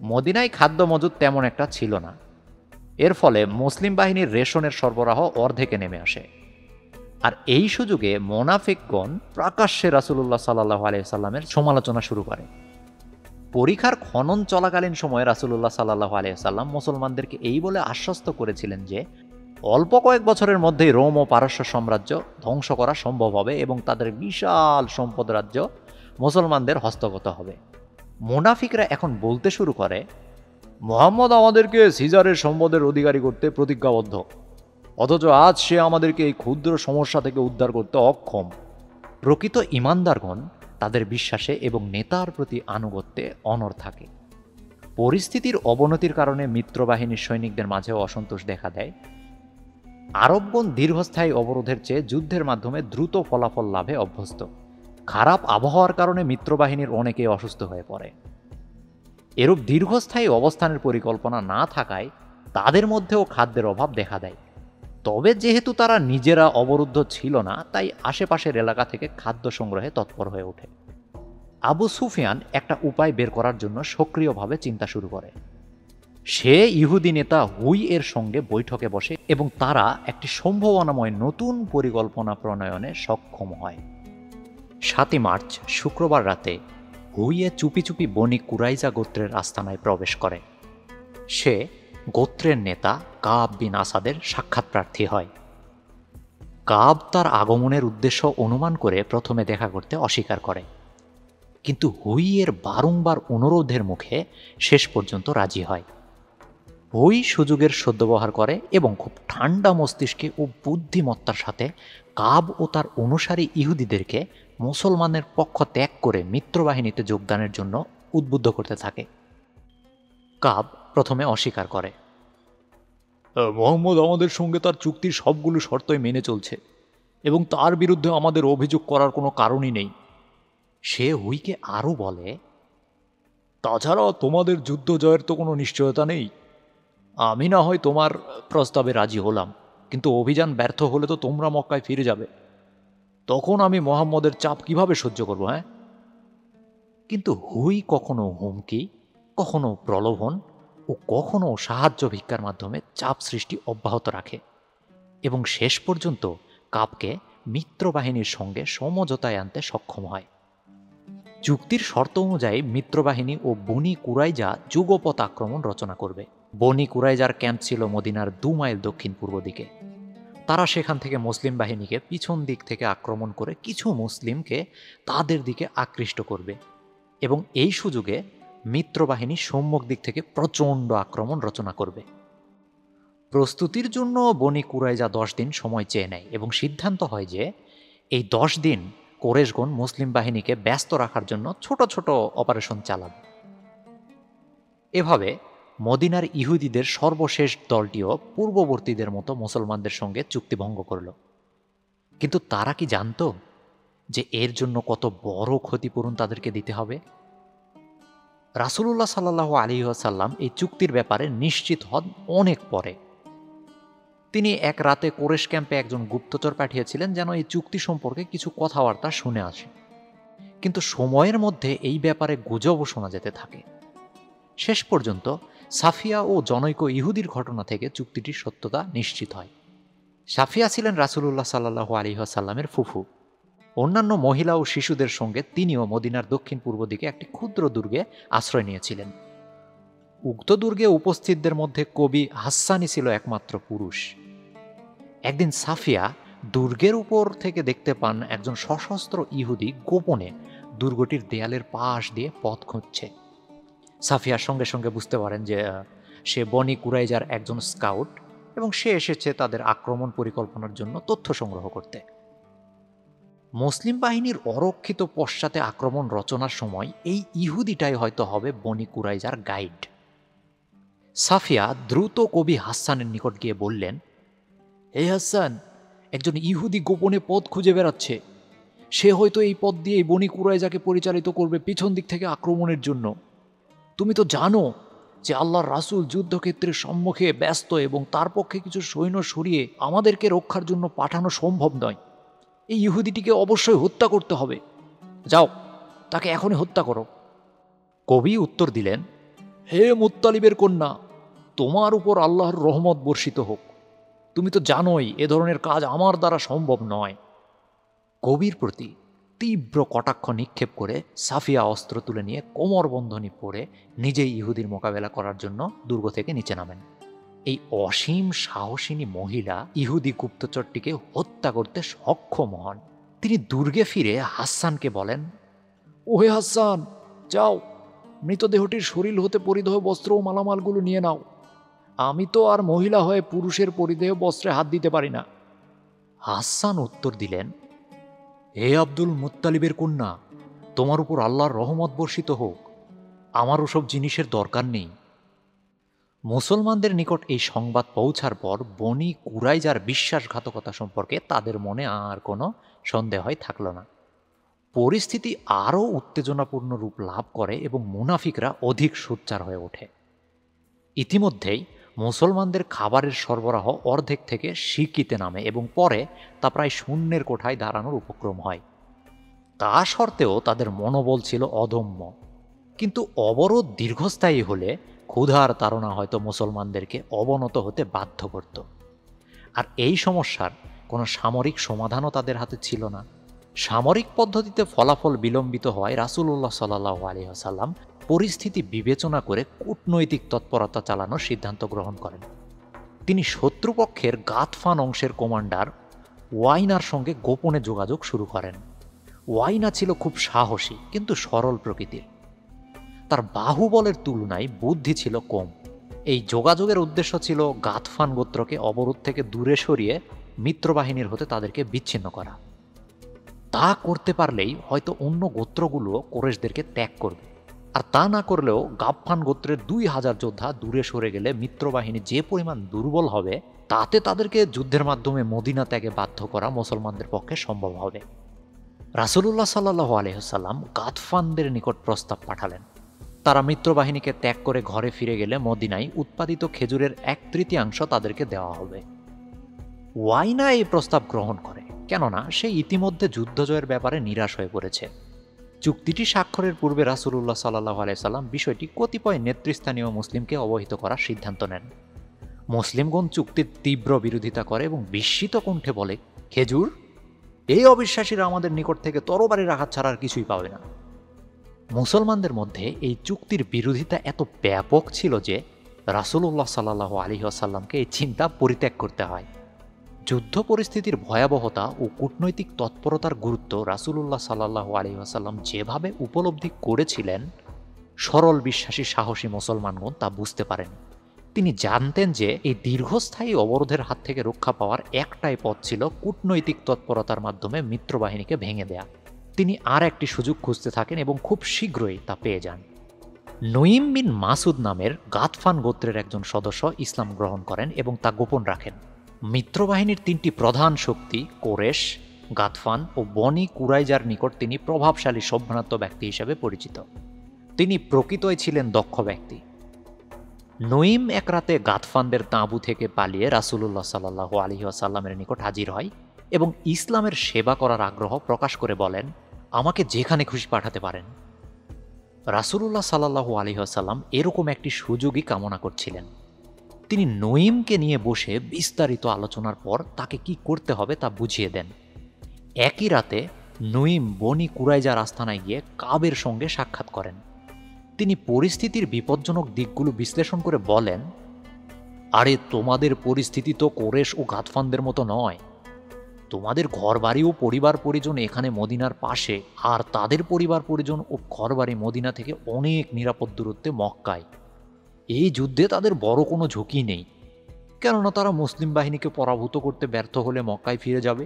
মদিনায় খাদ্য মজুদ তেমন একটা ছিল না। এর ফলে মুসলিম বাহিনীর রেশনের সরবরাহ অর্ধেকে নেমে আসে। আর এই সুযোগে মোনাফিকগণ প্রকাশ্যে রাসূলুল্লাহ সাল্লাল্লাহু আলাইহি সাল্লামের সমালোচনা শুরু করে। পরিখার খনন চলাকালীন সময়ে রাসূলুল্লাহ সাল্লাল্লাহু আলাইহি সাল্লাম মুসলমানদেরকে এই বলে আশ্বস্ত করেছিলেন যে অল্প কয়েক বছরের মধ্যেই রোম ও পারস্য সাম্রাজ্য ধ্বংস করা সম্ভব হবে এবং তাদের বিশাল সম্পদ রাজ্য মুসলমানদের হস্তগত হবে। মুনাফিকরা এখন বলতে শুরু করে, মুহাম্মদ আমাদেরকে সিজারের সম্পদের অধিকারী করতে প্রতিজ্ঞাবদ্ধ, অথচ আজ সে আমাদেরকে এই ক্ষুদ্র সমস্যা থেকে উদ্ধার করতে অক্ষম। প্রকৃত ঈমানদারগণ তাদের বিশ্বাসে এবং নেতার প্রতি আনুগত্যে অনড় থাকে। পরিস্থিতির অবনতির কারণে মিত্রবাহিনীর সৈনিকদের মাঝেও অসন্তোষ দেখা দেয়। আরবগণ দীর্ঘস্থায়ী অবরোধের চেয়ে যুদ্ধের মাধ্যমে দ্রুত ফলাফল লাভে অভ্যস্ত। খারাপ আবহাওয়ার কারণে মিত্রবাহিনীর অনেকেই অসুস্থ হয়ে পড়ে। এরূপ দীর্ঘস্থায়ী অবস্থানের পরিকল্পনা না থাকায় তাদের মধ্যেও খাদ্যের অভাব দেখা দেয়। তবে যেহেতু তারা নিজেরা অবরুদ্ধ ছিল না, তাই আশেপাশের এলাকা থেকে খাদ্য সংগ্রহে তৎপর হয়ে ওঠে। আবু সুফিয়ান একটা উপায় বের করার জন্য সক্রিয়ভাবে চিন্তা শুরু করে। সে ইহুদি নেতা হুই এর সঙ্গে বৈঠকে বসে এবং তারা একটি সম্ভাবনাময় নতুন পরিকল্পনা প্রণয়নে সক্ষম হয়। ৭ই মার্চ শুক্রবার রাতে হুইয়ে চুপি চুপি বনি কুরাইজা গোত্রের আস্তানায় প্রবেশ করে। সে গোত্রের নেতা কাব বিন আসাদের সাক্ষাৎ প্রার্থী হয়। কাব তার আগমনের উদ্দেশ্য অনুমান করে প্রথমে দেখা করতে অস্বীকার করে, কিন্তু হুইয়ের বারংবার অনুরোধের মুখে শেষ পর্যন্ত রাজি হয়। হুই সুযোগের সদ্ব্যবহার করে এবং খুব ঠান্ডা মস্তিষ্কে ও বুদ্ধিমত্তার সাথে কাব ও তার অনুসারী ইহুদিদেরকে মুসলমানের পক্ষ ত্যাগ করে মিত্রবাহিনীতে যোগদানের জন্য উদ্বুদ্ধ করতে থাকে। কাব প্রথমে অস্বীকার করে। মোহাম্মদ আমাদের সঙ্গে তার চুক্তির সবগুলো শর্তই মেনে চলছে এবং তার বিরুদ্ধে আমাদের অভিযোগ করার কোনো কারণই নেই। সে হুইকে আরও বলে, তাছাড়াও তোমাদের যুদ্ধ জয়ের তো কোনো নিশ্চয়তা নেই। আমি না হয় তোমার প্রস্তাবে রাজি হলাম, কিন্তু অভিযান ব্যর্থ হলে তো তোমরা মক্কায় ফিরে যাবে। তখন আমি মোহাম্মদের চাপ কিভাবে সহ্য করব? হ্যাঁ। কিন্তু হুই কখনো হুমকি, কখনো প্রলোভন ও কখনো সাহায্য ভিক্ষার মাধ্যমে চাপ সৃষ্টি অব্যাহত রাখে এবং শেষ পর্যন্ত কাবকে মিত্রবাহিনীর সঙ্গে সমঝোতায় আনতে সক্ষম হয়। চুক্তির শর্ত অনুযায়ী মিত্রবাহিনী ও বনি কুরাইজা যুগপৎ আক্রমণ রচনা করবে। বনি কুরাইজার ক্যাম্প ছিল মদিনার 2 মাইল দক্ষিণ পূর্ব দিকে। তারা সেখান থেকে মুসলিম বাহিনীকে পিছন দিক থেকে আক্রমণ করে কিছু মুসলিমকে তাদের দিকে আকৃষ্ট করবে এবং এই সুযোগে মিত্রবাহিনী সম্মুখ দিক থেকে প্রচণ্ড আক্রমণ রচনা করবে। প্রস্তুতির জন্য বনি কুরাইজা 10 দিন সময় চেয়ে নেয় এবং সিদ্ধান্ত হয় যে এই 10 দিন কোরেশগণ মুসলিম বাহিনীকে ব্যস্ত রাখার জন্য ছোট ছোট অপারেশন চালাবে। এভাবে মদিনার ইহুদিদের সর্বশেষ দলটিও পূর্ববর্তীদের মতো মুসলমানদের সঙ্গে চুক্তিভঙ্গ করল। কিন্তু তারা কি জানতো যে এর জন্য কত বড় ক্ষতিপূরণ তাদেরকে দিতে হবে? রাসূলুল্লাহ সাল্লাল্লাহু আলাইহি ওয়াসাল্লাম এই চুক্তির ব্যাপারে নিশ্চিত হন অনেক পরে। তিনি এক রাতে কোরেশ ক্যাম্পে একজন গুপ্তচর পাঠিয়েছিলেন যেন এই চুক্তি সম্পর্কে কিছু কথাবার্তা শুনে আসে। কিন্তু সময়ের মধ্যে এই ব্যাপারে গুজবও শোনা যেতে থাকে। শেষ পর্যন্ত সাফিয়া ও জনৈক ইহুদির ঘটনা থেকে চুক্তিটির সত্যতা নিশ্চিত হয়। সাফিয়া ছিলেন রাসূলুল্লাহ সাল্লাল্লাহু আলাইহি ওয়াসাল্লামের ফুফু। অন্যান্য মহিলা ও শিশুদের সঙ্গে তিনিও মদিনার দক্ষিণ পূর্ব দিকে একটি ক্ষুদ্র দুর্গে আশ্রয় নিয়েছিলেন। উক্ত দুর্গে উপস্থিতদের মধ্যে কবি হাসানি ছিল একমাত্র পুরুষ। একদিন সাফিয়া দুর্গের উপর থেকে দেখতে পান একজন সশস্ত্র ইহুদি গোপনে দুর্গটির দেয়ালের পাশ দিয়ে পথ খুঁজছে। সাফিয়ার সঙ্গে সঙ্গে বুঝতে পারেন যে সে বনি কুরাইজার একজন স্কাউট এবং সে এসেছে তাদের আক্রমণ পরিকল্পনার জন্য তথ্য সংগ্রহ করতে। মুসলিম বাহিনীর অরক্ষিত পশ্চাতে আক্রমণ রচনার সময় এই ইহুদিটাই হয়তো হবে বনি কুরাইজার গাইড। সাফিয়া দ্রুত কবি হাসানের নিকট গিয়ে বললেন, হে হাসান, একজন ইহুদি গোপনে পথ খুঁজে বেড়াচ্ছে। সে হয়তো এই পথ দিয়ে বনি কুরাইজাকে পরিচালিত করবে পিছন দিক থেকে আক্রমণের জন্য। তুমি তো জানো যে আল্লাহর রাসূল যুদ্ধক্ষেত্রের সম্মুখে ব্যস্ত এবং তার পক্ষে কিছু সৈন্য সরিয়ে আমাদেরকে রক্ষার জন্য পাঠানো সম্ভব নয়। এই ইহুদিটিকে অবশ্যই হত্যা করতে হবে। যাও, তাকে এখনই হত্যা করো। কবি উত্তর দিলেন, হে মুত্তালিবের কন্যা, তোমার উপর আল্লাহর রহমত বর্ষিত হোক। তুমি তো জানোই এ ধরনের কাজ আমার দ্বারা সম্ভব নয়। কবির প্রতি তীব্র কটাক্ষ নিক্ষেপ করে সাফিয়া অস্ত্র তুলে নিয়ে কোমরবন্ধনী পরে নিজেই ইহুদির মোকাবেলা করার জন্য দুর্গ থেকে নিচে নামেন। এই অসীম সাহসিনী মহিলা ইহুদি গুপ্তচরটিকে হত্যা করতে সক্ষম হন। তিনি দুর্গে ফিরে হাসানকে বলেন, ওহে হাসান, যাও, মৃতদেহটির শরীর হতে পরিধেয় বস্ত্র ও মালামালগুলো নিয়ে নাও। আমি তো আর মহিলা হয়ে পুরুষের পরিধেয় বস্ত্রে হাত দিতে পারি না। হাসান উত্তর দিলেন, হে আব্দুল মুত্তালিবের কন্যা, তোমার উপর আল্লাহর রহমত বর্ষিত হোক। আমার ওসব জিনিসের দরকার নেই। মুসলমানদের নিকট এই সংবাদ পৌঁছার পর বনি কুরাইজার বিশ্বাসঘাতকতা সম্পর্কে তাদের মনে আর কোনো সন্দেহই থাকল না। পরিস্থিতি আরও উত্তেজনাপূর্ণ রূপ লাভ করে এবং মুনাফিকরা অধিক সোচ্চার হয়ে ওঠে। ইতিমধ্যেই মুসলমানদের খাবারের সরবরাহ অর্ধেক থেকে সিকিতে নামে এবং পরে তা প্রায় শূন্যের কোঠায় দাঁড়ানোর উপক্রম হয়। তা সত্ত্বেও তাদের মনোবল ছিল অদম্য। কিন্তু অবরোধ দীর্ঘস্থায়ী হলে ক্ষুধার তাড়না হয়তো মুসলমানদেরকে অবনত হতে বাধ্য করত। আর এই সমস্যার কোনো সামরিক সমাধানও তাদের হাতে ছিল না। সামরিক পদ্ধতিতে ফলাফল বিলম্বিত হওয়ায় রাসূলুল্লাহ সাল্লাল্লাহু আলাইহি ওয়াসাল্লাম পরিস্থিতি বিবেচনা করে কূটনৈতিক তৎপরতা চালানোর সিদ্ধান্ত গ্রহণ করেন। তিনি শত্রুপক্ষের গাতফান অংশের কমান্ডার ওয়াইনার সঙ্গে গোপনে যোগাযোগ শুরু করেন। ওয়াইনা ছিল খুব সাহসী কিন্তু সরল প্রকৃতির। তার বাহুবলের তুলনায় বুদ্ধি ছিল কম। এই যোগাযোগের উদ্দেশ্য ছিল গাতফান গোত্রকে অবরোধ থেকে দূরে সরিয়ে মিত্রবাহিনীর হতে তাদেরকে বিচ্ছিন্ন করা। তা করতে পারলেই হয়তো অন্য গোত্রগুলো কুরাইশদেরকে ত্যাগ করবে, আর তা না করলেও গাতফান গোত্রের ২,০০০ যোদ্ধা দূরে সরে গেলে মিত্রবাহিনী যে পরিমাণ দুর্বল হবে তাতে তাদেরকে যুদ্ধের মাধ্যমে মদিনা ত্যাগে বাধ্য করা মুসলমানদের পক্ষে সম্ভব হবে। রাসূলুল্লাহ সাল্লাল্লাহু আলাইহি ওয়াসাল্লাম গাতফানদের নিকট প্রস্তাব পাঠালেন। তারা মিত্রবাহিনীকে ত্যাগ করে ঘরে ফিরে গেলে মদিনায় উৎপাদিত খেজুরের ১/৩ তাদেরকে দেওয়া হবে। ওয়াইনা এই প্রস্তাব গ্রহণ করে, কেননা সে ইতিমধ্যে যুদ্ধজয়ের ব্যাপারে নিরাশ হয়ে পড়েছে। চুক্তিটি স্বাক্ষরের পূর্বে রাসূলুল্লাহ সাল্লাল্লাহু আলাইহি ওয়াসাল্লাম বিষয়টি কতিপয় নেতৃস্থানীয় মুসলিমকে অবহিত করার সিদ্ধান্ত নেন। মুসলিমগণ চুক্তির তীব্র বিরোধিতা করে এবং বিস্মিত কণ্ঠে বলে, খেজুর? এই অবিশ্বাসীরা আমাদের নিকট থেকে তরবারির আঘাত ছাড়া আর কিছুই পাবে না। মুসলমানদের মধ্যে এই চুক্তির বিরোধিতা এত ব্যাপক ছিল যে রাসূলুল্লাহ সাল্লাল্লাহু আলাইহি ওয়াসাল্লামকে এই চিন্তা পরিত্যাগ করতে হয়। যুদ্ধ পরিস্থিতির ভয়াবহতা ও কূটনৈতিক তৎপরতার গুরুত্ব রাসূলুল্লাহ সাল্লাল্লাহু আলাইহি ওয়াসাল্লাম যেভাবে উপলব্ধি করেছিলেন, সরল বিশ্বাসী সাহসী মুসলমানগণ তা বুঝতে পারেন। তিনি জানতেন যে এই দীর্ঘস্থায়ী অবরোধের হাত থেকে রক্ষা পাওয়ার একটাই পথ ছিল কূটনৈতিক তৎপরতার মাধ্যমে মিত্রবাহিনীকে ভেঙে দেয়া। তিনি আর একটি সুযোগ খুঁজতে থাকেন এবং খুব শীঘ্রই তা পেয়ে যান। নঈম বিন মাসুদ নামের গাতফান গোত্রের একজন সদস্য ইসলাম গ্রহণ করেন এবং তা গোপন রাখেন। মিত্রবাহিনীর ৩টি প্রধান শক্তি কোরেশ, গাতফান ও বনি কুরাইজার নিকট তিনি প্রভাবশালী সভ্যনাত্য ব্যক্তি হিসেবে পরিচিত। তিনি প্রকৃতই ছিলেন দক্ষ ব্যক্তি। নঈম এক রাতে গাতফানদের তাঁবু থেকে পালিয়ে রাসূলুল্লাহ সাল্লাল্লাহু আলাইহি ওয়াসাল্লামের নিকট হাজির হয় এবং ইসলামের সেবা করার আগ্রহ প্রকাশ করে বলেন, আমাকে যেখানে খুশি পাঠাতে পারেন। রাসূলুল্লাহ সাল্লাল্লাহু আলাইহি ওয়াসাল্লাম এরকম একটি সুযোগই কামনা করছিলেন। তিনি নঈমকে নিয়ে বসে বিস্তারিত আলোচনার পর তাকে কি করতে হবে তা বুঝিয়ে দেন। একই রাতে নঈম বনি কুরাইজার আস্তানায় গিয়ে কাবের সঙ্গে সাক্ষাৎ করেন। তিনি পরিস্থিতির বিপজ্জনক দিকগুলো বিশ্লেষণ করে বলেন, আরে তোমাদের পরিস্থিতি তো কোরেশ ও গাতফানদের মতো নয়। তোমাদের ঘরবাড়ি ও পরিবার পরিজন এখানে মদিনার পাশে, আর তাদের পরিবার পরিজন ও ঘরবাড়ি মদিনা থেকে অনেক নিরাপদ দূরত্বে মক্কায়। এই যুদ্ধে তাদের বড় কোনো ঝুঁকি নেই, কেননা তারা মুসলিম বাহিনীকে পরাভূত করতে ব্যর্থ হলে মক্কায় ফিরে যাবে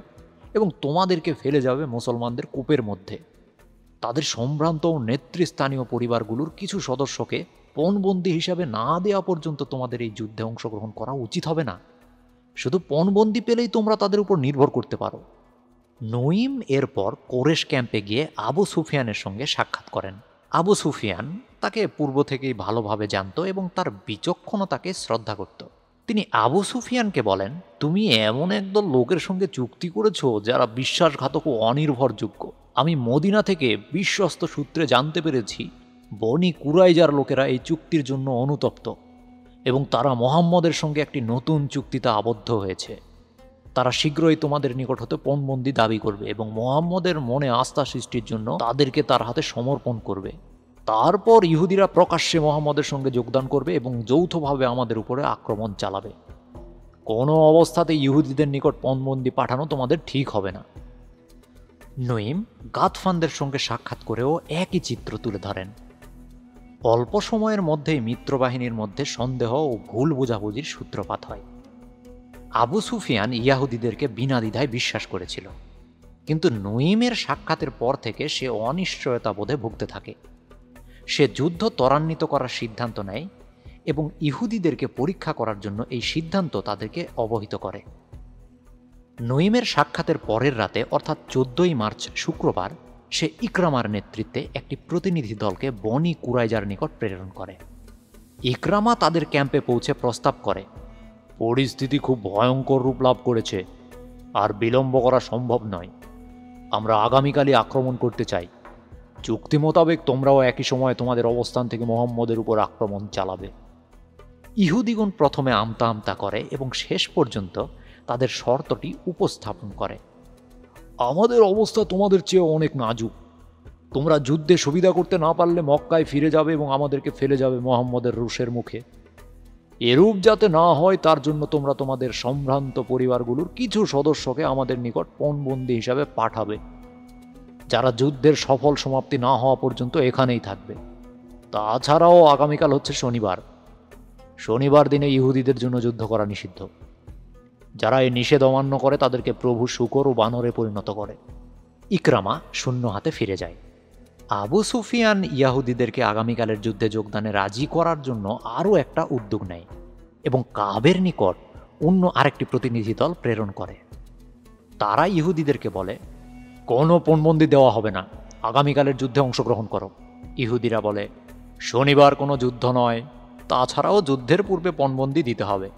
এবং তোমাদেরকে ফেলে যাবে মুসলমানদের কূপের মধ্যে। তাদের সম্ভ্রান্ত ও নেতৃস্থানীয় পরিবারগুলোর কিছু সদস্যকে পণবন্দি হিসাবে না দেওয়া পর্যন্ত তোমাদের এই যুদ্ধে অংশগ্রহণ করা উচিত হবে না। শুধু পণবন্দি পেলেই তোমরা তাদের উপর নির্ভর করতে পারো। নঈম এরপর কোরেশ ক্যাম্পে গিয়ে আবু সুফিয়ানের সঙ্গে সাক্ষাৎ করেন। আবু সুফিয়ান তাকে পূর্ব থেকেই ভালোভাবে জানত এবং তার বিচক্ষণতাকে শ্রদ্ধা করত। তিনি আবু সুফিয়ানকে বলেন, তুমি এমন একদল লোকের সঙ্গে চুক্তি করেছো যারা বিশ্বাসঘাতক ও অনির্ভরযোগ্য। আমি মদিনা থেকে বিশ্বস্ত সূত্রে জানতে পেরেছি বনি কুরাইজার লোকেরা এই চুক্তির জন্য অনুতপ্ত এবং তারা মুহাম্মদের সঙ্গে একটি নতুন চুক্তিতে আবদ্ধ হয়েছে। তারা শীঘ্রই তোমাদের নিকট হতে পণবন্দি দাবি করবে এবং মুহাম্মদের মনে আস্থা সৃষ্টির জন্য তাদেরকে তার হাতে সমর্পণ করবে। তারপর ইহুদিরা প্রকাশ্যে মুহাম্মদের সঙ্গে যোগদান করবে এবং যৌথভাবে আমাদের উপরে আক্রমণ চালাবে। কোনো অবস্থাতে ইহুদিদের নিকট পণবন্দি পাঠানো তোমাদের ঠিক হবে না। নঈম গাতফানদের সঙ্গে সাক্ষাৎ করেও একই চিত্র তুলে ধরেন। অল্প সময়ের মধ্যেই মিত্রবাহিনীর মধ্যে সন্দেহ ও ভুল বোঝাবুঝির সূত্রপাত হয়। আবু সুফিয়ান ইয়াহুদিদেরকে বিনা দ্বিধায় বিশ্বাস করেছিল, কিন্তু নঈমের সাক্ষাতের পর থেকে সে অনিশ্চয়তা বোধে ভুগতে থাকে। সে যুদ্ধ ত্বরান্বিত করার সিদ্ধান্ত নেয় এবং ইহুদিদেরকে পরীক্ষা করার জন্য এই সিদ্ধান্ত তাদেরকে অবহিত করে। নঈমের সাক্ষাতের পরের রাতে অর্থাৎ 14ই মার্চ শুক্রবার সে ইকরামার নেতৃত্বে একটি প্রতিনিধি দলকে বনি কুরাইজার নিকট প্রেরণ করে। ইকরামা তাদের ক্যাম্পে পৌঁছে প্রস্তাব করে, পরিস্থিতি খুব ভয়ঙ্কর রূপ লাভ করেছে, আর বিলম্ব করা সম্ভব নয়। আমরা আগামীকালই আক্রমণ করতে চাই। চুক্তি মোতাবেক তোমরাও একই সময়ে তোমাদের অবস্থান থেকে মুহাম্মদের উপর আক্রমণ চালাবে। ইহুদিগণ প্রথমে আমতা আমতা করে এবং শেষ পর্যন্ত তাদের শর্তটি উপস্থাপন করে। আমাদের অবস্থা তোমাদের চেয়ে অনেক নাজুক। তোমরা যুদ্ধে সুবিধা করতে না পারলে মক্কায় ফিরে যাবে এবং আমাদেরকে ফেলে যাবে মুহাম্মদের রোষের মুখে। এরূপ যাতে না হয় তার জন্য তোমরা তোমাদের সম্ভ্রান্ত পরিবারগুলোর কিছু সদস্যকে আমাদের নিকট পণবন্দী হিসাবে পাঠাবে, যারা যুদ্ধের সফল সমাপ্তি না হওয়া পর্যন্ত এখানেই থাকবে। তাছাড়াও আগামীকাল হচ্ছে শনিবার। শনিবার দিনে ইহুদিদের জন্য যুদ্ধ করা নিষিদ্ধ। যারা এই নিষেধ অমান্য করে তাদেরকে প্রভু শূকর ও বানরে পরিণত করে। ইকরামা শূন্য হাতে ফিরে যায়। আবু সুফিয়ান ইয়াহুদিদেরকে আগামীকালের যুদ্ধে যোগদানে রাজি করার জন্য আরও একটা উদ্যোগ নেয় এবং কাবের নিকট অন্য আরেকটি প্রতিনিধি দল প্রেরণ করে। তারা ইহুদিদেরকে বলে, কোনো পণবন্দি দেওয়া হবে না, আগামীকালের যুদ্ধে অংশগ্রহণ করো। ইহুদিরা বলে, শনিবার কোনো যুদ্ধ নয়, তাছাড়াও যুদ্ধের পূর্বে পণবন্দি দিতে হবে।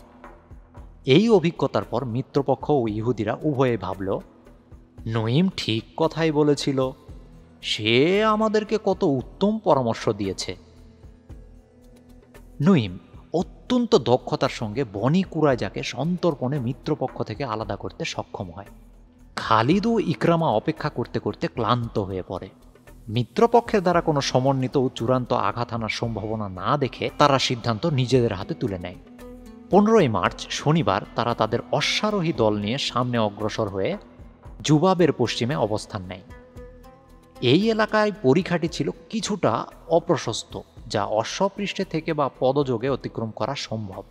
এই অভিজ্ঞতার পর মিত্রপক্ষ ও ইহুদিরা উভয়ে ভাবল, নঈম ঠিক কথাই বলেছিল, সে আমাদেরকে কত উত্তম পরামর্শ দিয়েছে। নঈম অত্যন্ত দক্ষতার সঙ্গে বনি কুরাইজাকে সন্তর্পণে মিত্রপক্ষ থেকে আলাদা করতে সক্ষম হয়। খালিদ ও ইকরামা অপেক্ষা করতে করতে ক্লান্ত হয়ে পড়ে। মিত্রপক্ষের দ্বারা কোনো সমন্বিত ও চূড়ান্ত আঘাত আনার সম্ভাবনা না দেখে তারা সিদ্ধান্ত নিজেদের হাতে তুলে নেয়। 15ই মার্চ শনিবার তারা তাদের অশ্বারোহী দল নিয়ে সামনে অগ্রসর হয়ে জুবাবের পশ্চিমে অবস্থান নেয়। এই এলাকায় পরিখাটি ছিল কিছুটা অপ্রশস্ত, যা অশ্বপৃষ্ঠে থেকে বা পদযোগে অতিক্রম করা সম্ভব।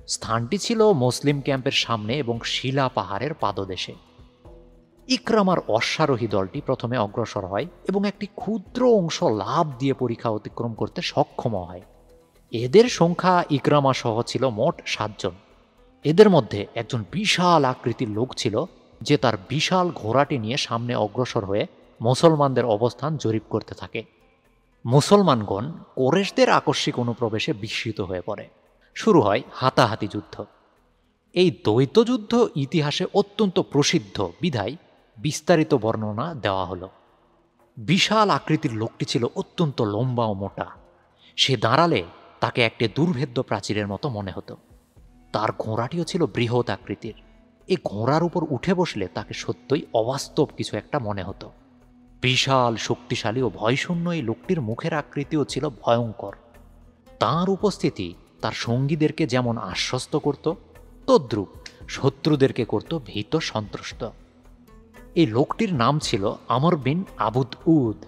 স্থানটি ছিল মুসলিম ক্যাম্পের সামনে এবং শিলা পাহাড়ের পাদদেশে। ইকরামার অশ্বারোহী দলটি প্রথমে অগ্রসর হয় এবং একটি ক্ষুদ্র অংশ লাফ দিয়ে পরিখা অতিক্রম করতে সক্ষম হয়। এদের সংখ্যা ইকরামা সহ ছিল মোট 7 জন। এদের মধ্যে একজন বিশাল আকৃতির লোক ছিল, যে তার বিশাল ঘোড়াটি নিয়ে সামনে অগ্রসর হয়ে মুসলমানদের অবস্থান জরিপ করতে থাকে। মুসলমানগণ কোরেশদের আকস্মিক অনুপ্রবেশে বিস্মিত হয়ে পড়ে। শুরু হয় হাতাহাতি যুদ্ধ। এই দ্বৈত যুদ্ধ ইতিহাসে অত্যন্ত প্রসিদ্ধ বিধায় বিস্তারিত বর্ণনা দেওয়া হলো। বিশাল আকৃতির লোকটি ছিল অত্যন্ত লম্বা ও মোটা। সে দাঁড়ালে তাকে একটি দুর্ভেদ্য প্রাচীরের মতো মনে হতো। তার ঘোড়াটিও ছিল বৃহৎ আকৃতির। এই ঘোড়ার উপর উঠে বসলে তাকে সত্যই অবাস্তব কিছু একটা মনে হতো। বিশাল শক্তিশালী ও ভয়শূন্য এই লোকটির মুখের আকৃতিও ছিল ভয়ঙ্কর। তাঁর উপস্থিতি তার সঙ্গীদেরকে যেমন আশ্বস্ত করত, তদ্রূপ শত্রুদেরকে করত ভীত সন্ত্রস্ত। এই লোকটির নাম ছিল আমর বিন আবুদ উদ।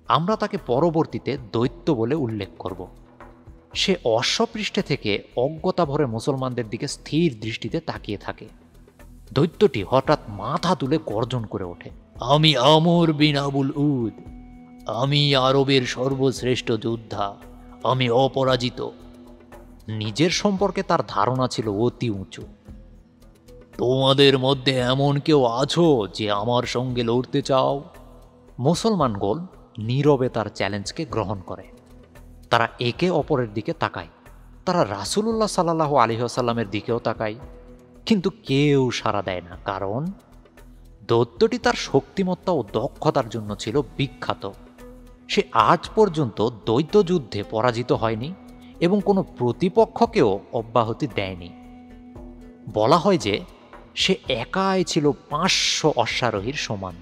আমরা তাকে পরবর্তীতে দৈত্য বলে উল্লেখ করব। সে অশ্বপৃষ্ঠে থেকে অজ্ঞতা ভরে মুসলমানদের দিকে স্থির দৃষ্টিতে তাকিয়ে থাকে। দৈত্যটি হঠাৎ মাথা তুলে গর্জন করে ওঠে, আমি আমর বিন আবুল উদ, আমি আরবের সর্বশ্রেষ্ঠ যোদ্ধা, আমি অপরাজিত। নিজের সম্পর্কে তার ধারণা ছিল অতি উঁচু। তোমাদের মধ্যে এমন কেউ আছো যে আমার সঙ্গে লড়তে চাও? মুসলমানগণ নীরবে তার চ্যালেঞ্জকে গ্রহণ করে। তারা একে অপরের দিকে তাকায়। তারা রাসূলুল্লাহ সাল্লাল্লাহু আলাইহি ওয়াসাল্লামের দিকেও তাকায়, কিন্তু কেউ সাড়া দেয় না, কারণ দৈত্যটি তার শক্তিমত্তা ও দক্ষতার জন্য ছিল বিখ্যাত। সে আজ পর্যন্ত দ্বৈত যুদ্ধে পরাজিত হয়নি এবং কোনো প্রতিপক্ষকেও অব্যাহতি দেয়নি। বলা হয় যে সে একাই ছিল 500 অশ্বারোহীর সমান।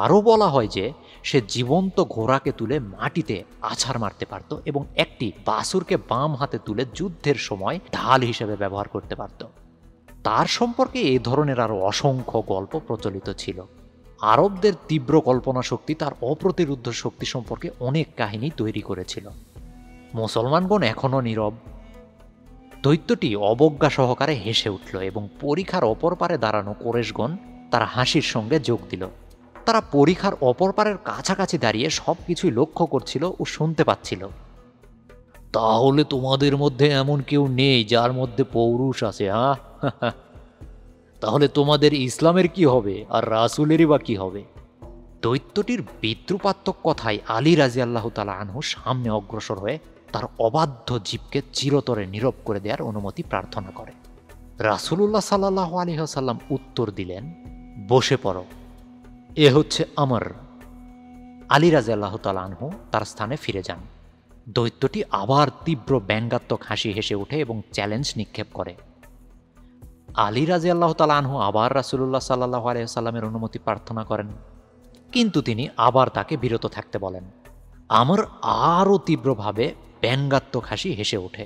আরও বলা হয় যে সে জীবন্ত ঘোড়াকে তুলে মাটিতে আছাড় মারতে পারত এবং একটি বাছুরকে বাম হাতে তুলে যুদ্ধের সময় ঢাল হিসেবে ব্যবহার করতে পারত। তার সম্পর্কে এ ধরনের আরও অসংখ্য গল্প প্রচলিত ছিল। আরবদের তীব্র কল্পনা শক্তি তার অপ্রতিরোধ্য শক্তি সম্পর্কে অনেক কাহিনী তৈরি করেছিল। মুসলমানগণ এখনও নীরব। দৈত্যটি অবজ্ঞা সহকারে হেসে উঠল এবং পরিখার অপর পারে দাঁড়ানো কোরেশগণ তার হাসির সঙ্গে যোগ দিল। তারা পরিখার অপর পারের কাছাকাছি দাঁড়িয়ে সব কিছুই লক্ষ্য করছিল ও শুনতে পাচ্ছিল। তাহলে তোমাদের মধ্যে এমন কেউ নেই যার মধ্যে পৌরুষ আছে? হ্যাঁ, তাহলে তোমাদের ইসলামের কি হবে আর রাসূলেরই বা কি হবে? দৈত্যটির বিদ্রুপাত্মক কথায় আলী রাদিয়াল্লাহু তাআলা আনহু সামনে অগ্রসর হয়ে তার অবাধ্য জীবকে চিরতরে নীরব করে দেওয়ার অনুমতি প্রার্থনা করে। রাসূলুল্লাহ সাল্লাল্লাহু আলাইহি ওয়াসাল্লাম উত্তর দিলেন, বসে পড়ো, এ হচ্ছে আমর। আলী রাদিয়াল্লাহু তাআলা আনহু তার স্থানে ফিরে যান। দৈত্যটি আবার তীব্র ব্যঙ্গাত্মক হাসি হেসে ওঠে এবং চ্যালেঞ্জ নিক্ষেপ করে। আলী রাদিয়াল্লাহু তাআলা আনহু আবার রাসূলুল্লাহ সাল্লাল্লাহু আলাইহি ওয়াসাল্লামের অনুমতি প্রার্থনা করেন, কিন্তু তিনি আবার তাকে বিরত থাকতে বলেন। আমর আরও তীব্রভাবে ব্যঙ্গাত্মক হাসি হেসে ওঠে।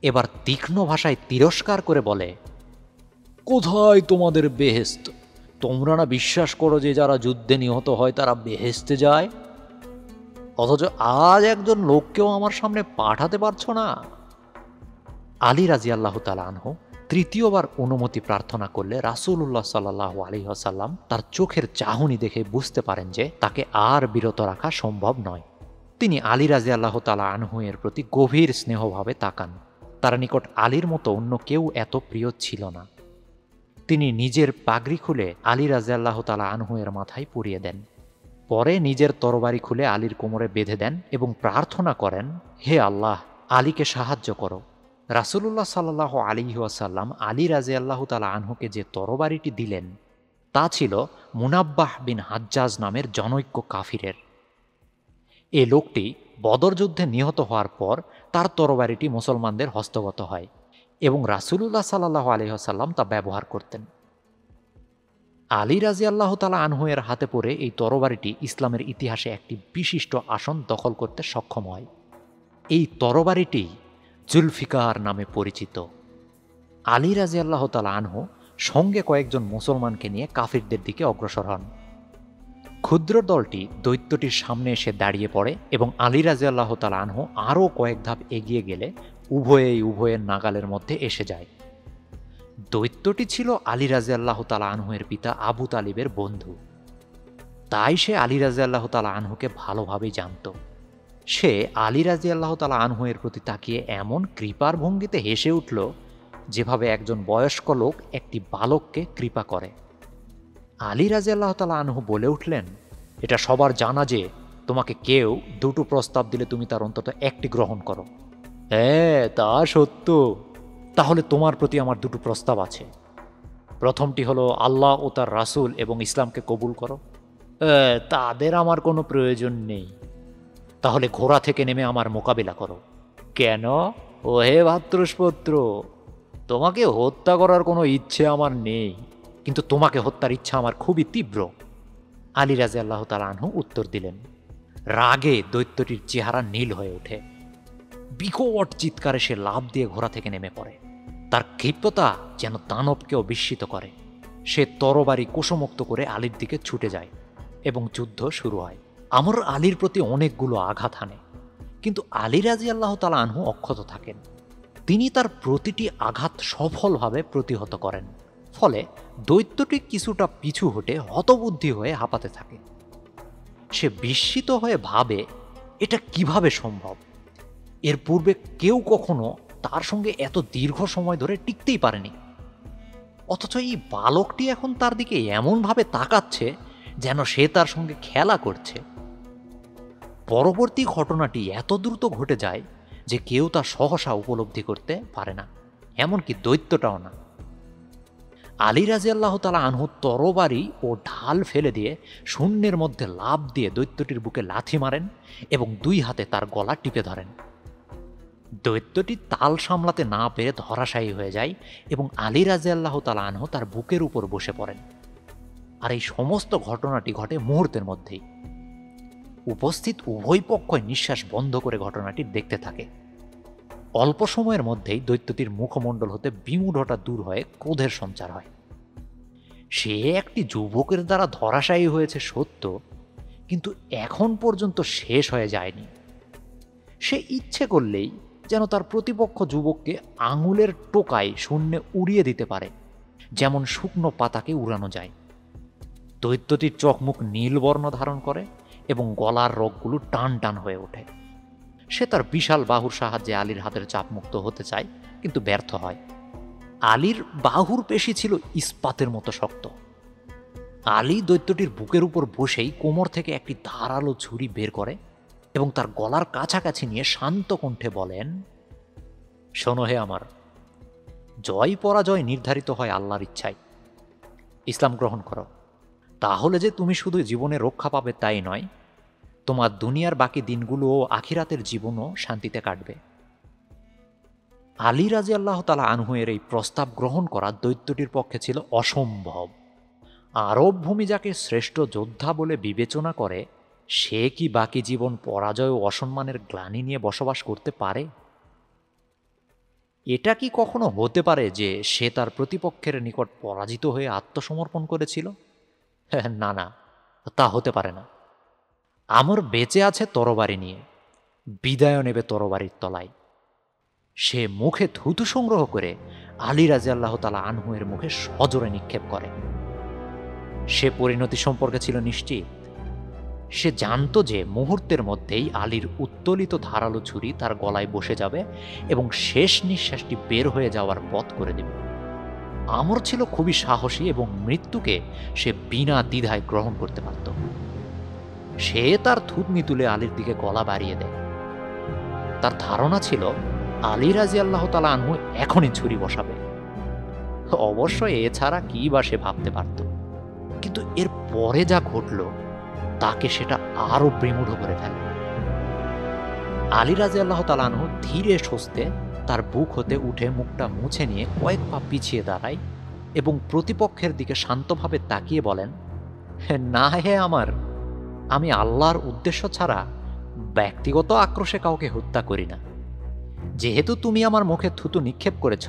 এবার তীক্ষ্ণ ভাষায় তিরস্কার করে বলে, কোথায় তোমাদের বেহেশত? তোমরা না বিশ্বাস করো যে যারা যুদ্ধে নিহত হয় তারা বেহেশতে যায়? অথচ আজ একজন লোককেও আমার সামনে পাঠাতে পারছো না। আলী রাদিয়াল্লাহু তাআলা আনহু তৃতীয়বার অনুমতি প্রার্থনা করলে রাসূলুল্লাহ সাল্লাল্লাহু আলাইহি ওয়াসাল্লাম তার চোখের চাহনি দেখে বুঝতে পারেন যে তাকে আর বিরত রাখা সম্ভব নয়। তিনি আলী রাদিয়াল্লাহু তাআলা আনহু এর প্রতি গভীর স্নেহভাবে তাকান। তার নিকট আলীর মতো অন্য কেউ এত প্রিয় ছিল না। তিনি নিজের পাগড়ি খুলে আলী রাদিয়াল্লাহু তাআলা আনহু এর মাথায় পরিয়ে দেন। পরে নিজের তরবারি খুলে আলীর কোমরে বেঁধে দেন এবং প্রার্থনা করেন, হে আল্লাহ, আলীকে সাহায্য করো। রাসূলুল্লাহ সাল্লাল্লাহু আলাইহি ওয়াসাল্লাম আলী রাদিয়াল্লাহু তাআলা আনহুকে যে তরবারিটি দিলেন তা ছিল মুনাব্বাহ বিন হাজ্জাজ নামের জনৈক্য কাফিরের। এ লোকটি বদর যুদ্ধে নিহত হওয়ার পর তার তরবারিটি মুসলমানদের হস্তগত হয় এবং রাসূলুল্লাহ সাল্লাল্লাহু আলাইহি ওয়াসাল্লাম তা ব্যবহার করতেন। আলী রাদিয়াল্লাহু তাআলা আনহু এর হাতে পড়ে এই তরবারিটি ইসলামের ইতিহাসে একটি বিশিষ্ট আসন দখল করতে সক্ষম হয়। এই তরবারিটি জুলফিকার নামে পরিচিত। আলী রাদিয়াল্লাহু তাআলা আনহু সঙ্গে কয়েকজন মুসলমানকে নিয়ে কাফিরদের দিকে অগ্রসর হন। ক্ষুদ্র দলটি দৈত্যটির সামনে এসে দাঁড়িয়ে পড়ে এবং আলী রাদিয়াল্লাহু তাআলা আনহু আরও কয়েক ধাপ এগিয়ে গেলে উভয়ের নাগালের মধ্যে এসে যায়। দৈত্যটি ছিল আলী রাদিয়াল্লাহু তাআলা আনহু এর পিতা আবু তালিবের বন্ধু। তাই সে আলী রাদিয়াল্লাহু তাআলা আনহুকে ভালোভাবেই জানত। সে আলী রাদিয়াল্লাহু তাআলা আনহু এর প্রতি তাকিয়ে এমন কৃপার ভঙ্গিতে হেসে উঠল যেভাবে একজন বয়স্ক লোক একটি বালককে কৃপা করে। আলী রাদিয়াল্লাহু তাআলা আনহু বলে উঠলেন, এটা সবার জানা যে তোমাকে কেউ দুটো প্রস্তাব দিলে তুমি তার অন্তত একটি গ্রহণ করো। হ্যাঁ, তা সত্য। তাহলে তোমার প্রতি আমার দুটো প্রস্তাব আছে। প্রথমটি হলো আল্লাহ ও তার রাসূল এবং ইসলামকে কবুল করো। তাদের আমার কোনো প্রয়োজন নেই। তাহলে ঘোড়া থেকে নেমে আমার মোকাবিলা করো। কেন? ও হে ভাতৃষ্পুত্র, তোমাকে হত্যা করার কোনো ইচ্ছে আমার নেই, কিন্তু তোমাকে হত্যার ইচ্ছা আমার খুবই তীব্র। আলী রাদিয়াল্লাহু তাআলা আনহু উত্তর দিলেন। রাগে দৈত্যটির চেহারা নীল হয়ে ওঠে। বিকট চিৎকারে সে লাফ দিয়ে ঘোড়া থেকে নেমে পড়ে। তার ক্ষিপ্রতা যেন দানবকেও বিস্মিত করে। সে তরবারি কোষমুক্ত করে আলীর দিকে ছুটে যায় এবং যুদ্ধ শুরু হয়। আমর আলীর প্রতি অনেকগুলো আঘাত হানে, কিন্তু আলী রাদিয়াল্লাহু তাআলা আনহু অক্ষত থাকেন। তিনি তার প্রতিটি আঘাত সফলভাবে প্রতিহত করেন। ফলে দৈত্যটি কিছুটা পিছু হটে হতবুদ্ধি হয়ে হাঁপাতে থাকে। সে বিস্মিত হয়ে ভাবে, এটা কিভাবে সম্ভব? এর পূর্বে কেউ কখনো তার সঙ্গে এত দীর্ঘ সময় ধরে টিকতেই পারেনি, অথচ এই বালকটি এখন তার দিকে এমনভাবে তাকাচ্ছে যেন সে তার সঙ্গে খেলা করছে। পরবর্তী ঘটনাটি এত দ্রুত ঘটে যায় যে কেউ তা সহসা উপলব্ধি করতে পারে না, এমনকি দৈত্যটাও না। আলী রাদিয়াল্লাহু তাআলা আনহু তরবারি ও ঢাল ফেলে দিয়ে শূন্যের মধ্যে লাফ দিয়ে দৈত্যটির বুকে লাথি মারেন এবং দুই হাতে তার গলা টিপে ধরেন। দৈত্যটি তাল সামলাতে না পেরে ধরাশায়ী হয়ে যায় এবং আলী রাদিয়াল্লাহু তাআলা আনহু তার বুকের উপর বসে পড়েন। আর এই সমস্ত ঘটনাটি ঘটে মুহূর্তের মধ্যেই। উপস্থিত উভয় পক্ষই নিঃশ্বাস বন্ধ করে ঘটনাটি দেখতে থাকে। অল্প সময়ের মধ্যেই দৈত্যটির মুখমণ্ডল হতে বিমূঢ়তা দূর হয়ে ক্রোধের সঞ্চার হয়। সে একটি যুবকের দ্বারা ধরাশায়ী হয়েছে সত্য, কিন্তু এখন পর্যন্ত শেষ হয়ে যায়নি। সে ইচ্ছে করলেই যেন তার প্রতিপক্ষ যুবককে আঙুলের টোকায় শূন্যে উড়িয়ে দিতে পারে, যেমন শুকনো পাতাকে উড়ানো যায়। দৈত্যটির চোখ মুখ নীল বর্ণ ধারণ করে এবং গলার রগগুলো টান টান হয়ে ওঠে। সে তার বিশাল বাহুর সাহায্যে আলীর হাতের চাপমুক্ত হতে চায়, কিন্তু ব্যর্থ হয়। আলীর বাহুর পেশি ছিল ইস্পাতের মতো শক্ত। আলী দৈত্যটির বুকের উপর বসেই কোমর থেকে একটি ধারালো ছুরি বের করে এবং তার গলার কাছাকাছি নিয়ে শান্ত কণ্ঠে বলেন, শোনো হে আমার, জয় পরাজয় নির্ধারিত হয় আল্লাহর ইচ্ছায়। ইসলাম গ্রহণ করো, তাহলে যে তুমি শুধু জীবনে রক্ষা পাবে তাই নয়, তোমার দুনিয়ার বাকি দিনগুলো ও আখিরাতের জীবনও শান্তিতে কাটবে। আলী রাদিয়াল্লাহু তাআলা আনহু এর এই প্রস্তাব গ্রহণ করা দৈত্যটির পক্ষে ছিল অসম্ভব। আরব ভূমি যাকে শ্রেষ্ঠ যোদ্ধা বলে বিবেচনা করে, সে কি বাকি জীবন পরাজয় ও অসম্মানের গ্লানি নিয়ে বসবাস করতে পারে? এটা কি কখনো হতে পারে যে সে তার প্রতিপক্ষের নিকট পরাজিত হয়ে আত্মসমর্পণ করেছিল? না না, তা হতে পারে না। আমর বেঁচে আছে তরবারি নিয়ে, বিদায় নেবে তরবারির তলায়। সে মুখে থুতু সংগ্রহ করে আলী রাদিয়াল্লাহু তাআলা আনহু এর মুখে সজোরে নিক্ষেপ করে। সে পরিণতি সম্পর্কে ছিল নিশ্চিত। সে জানত যে মুহূর্তের মধ্যেই আলীর উত্তোলিত ধারালো ছুরি তার গলায় বসে যাবে এবং শেষ নিঃশ্বাসটি বের হয়ে যাওয়ার পথ করে দেবে। আমর ছিল খুবই সাহসী এবং মৃত্যুকে সে বিনা দ্বিধায় গ্রহণ করতে পারত। সে তার থুতনি তুলে আলীর দিকে গলা বাড়িয়ে দেয়। তার ধারণা ছিল আলী রাদিয়াল্লাহু তাআলা আনহু এখনই ছুরি বসাবে। অবশ্য এছাড়া কি বা সে ভাবতে পারত, কিন্তু এর পরে যা ঘটল তাকে সেটা আরো বিমূঢ় করে ফেলে। আলী রাদিয়াল্লাহু তাআলা আনহু ধীরে সুস্থে তার বুক হতে উঠে মুখটা মুছে নিয়ে কয়েক পা পিছিয়ে দাঁড়ায় এবং প্রতিপক্ষের দিকে শান্তভাবে তাকিয়ে বলেন, না হে আমার, আমি আল্লাহর উদ্দেশ্য ছাড়া ব্যক্তিগত আক্রোশে কাউকে হত্যা করি না। যেহেতু তুমি আমার মুখে থুতু নিক্ষেপ করেছ,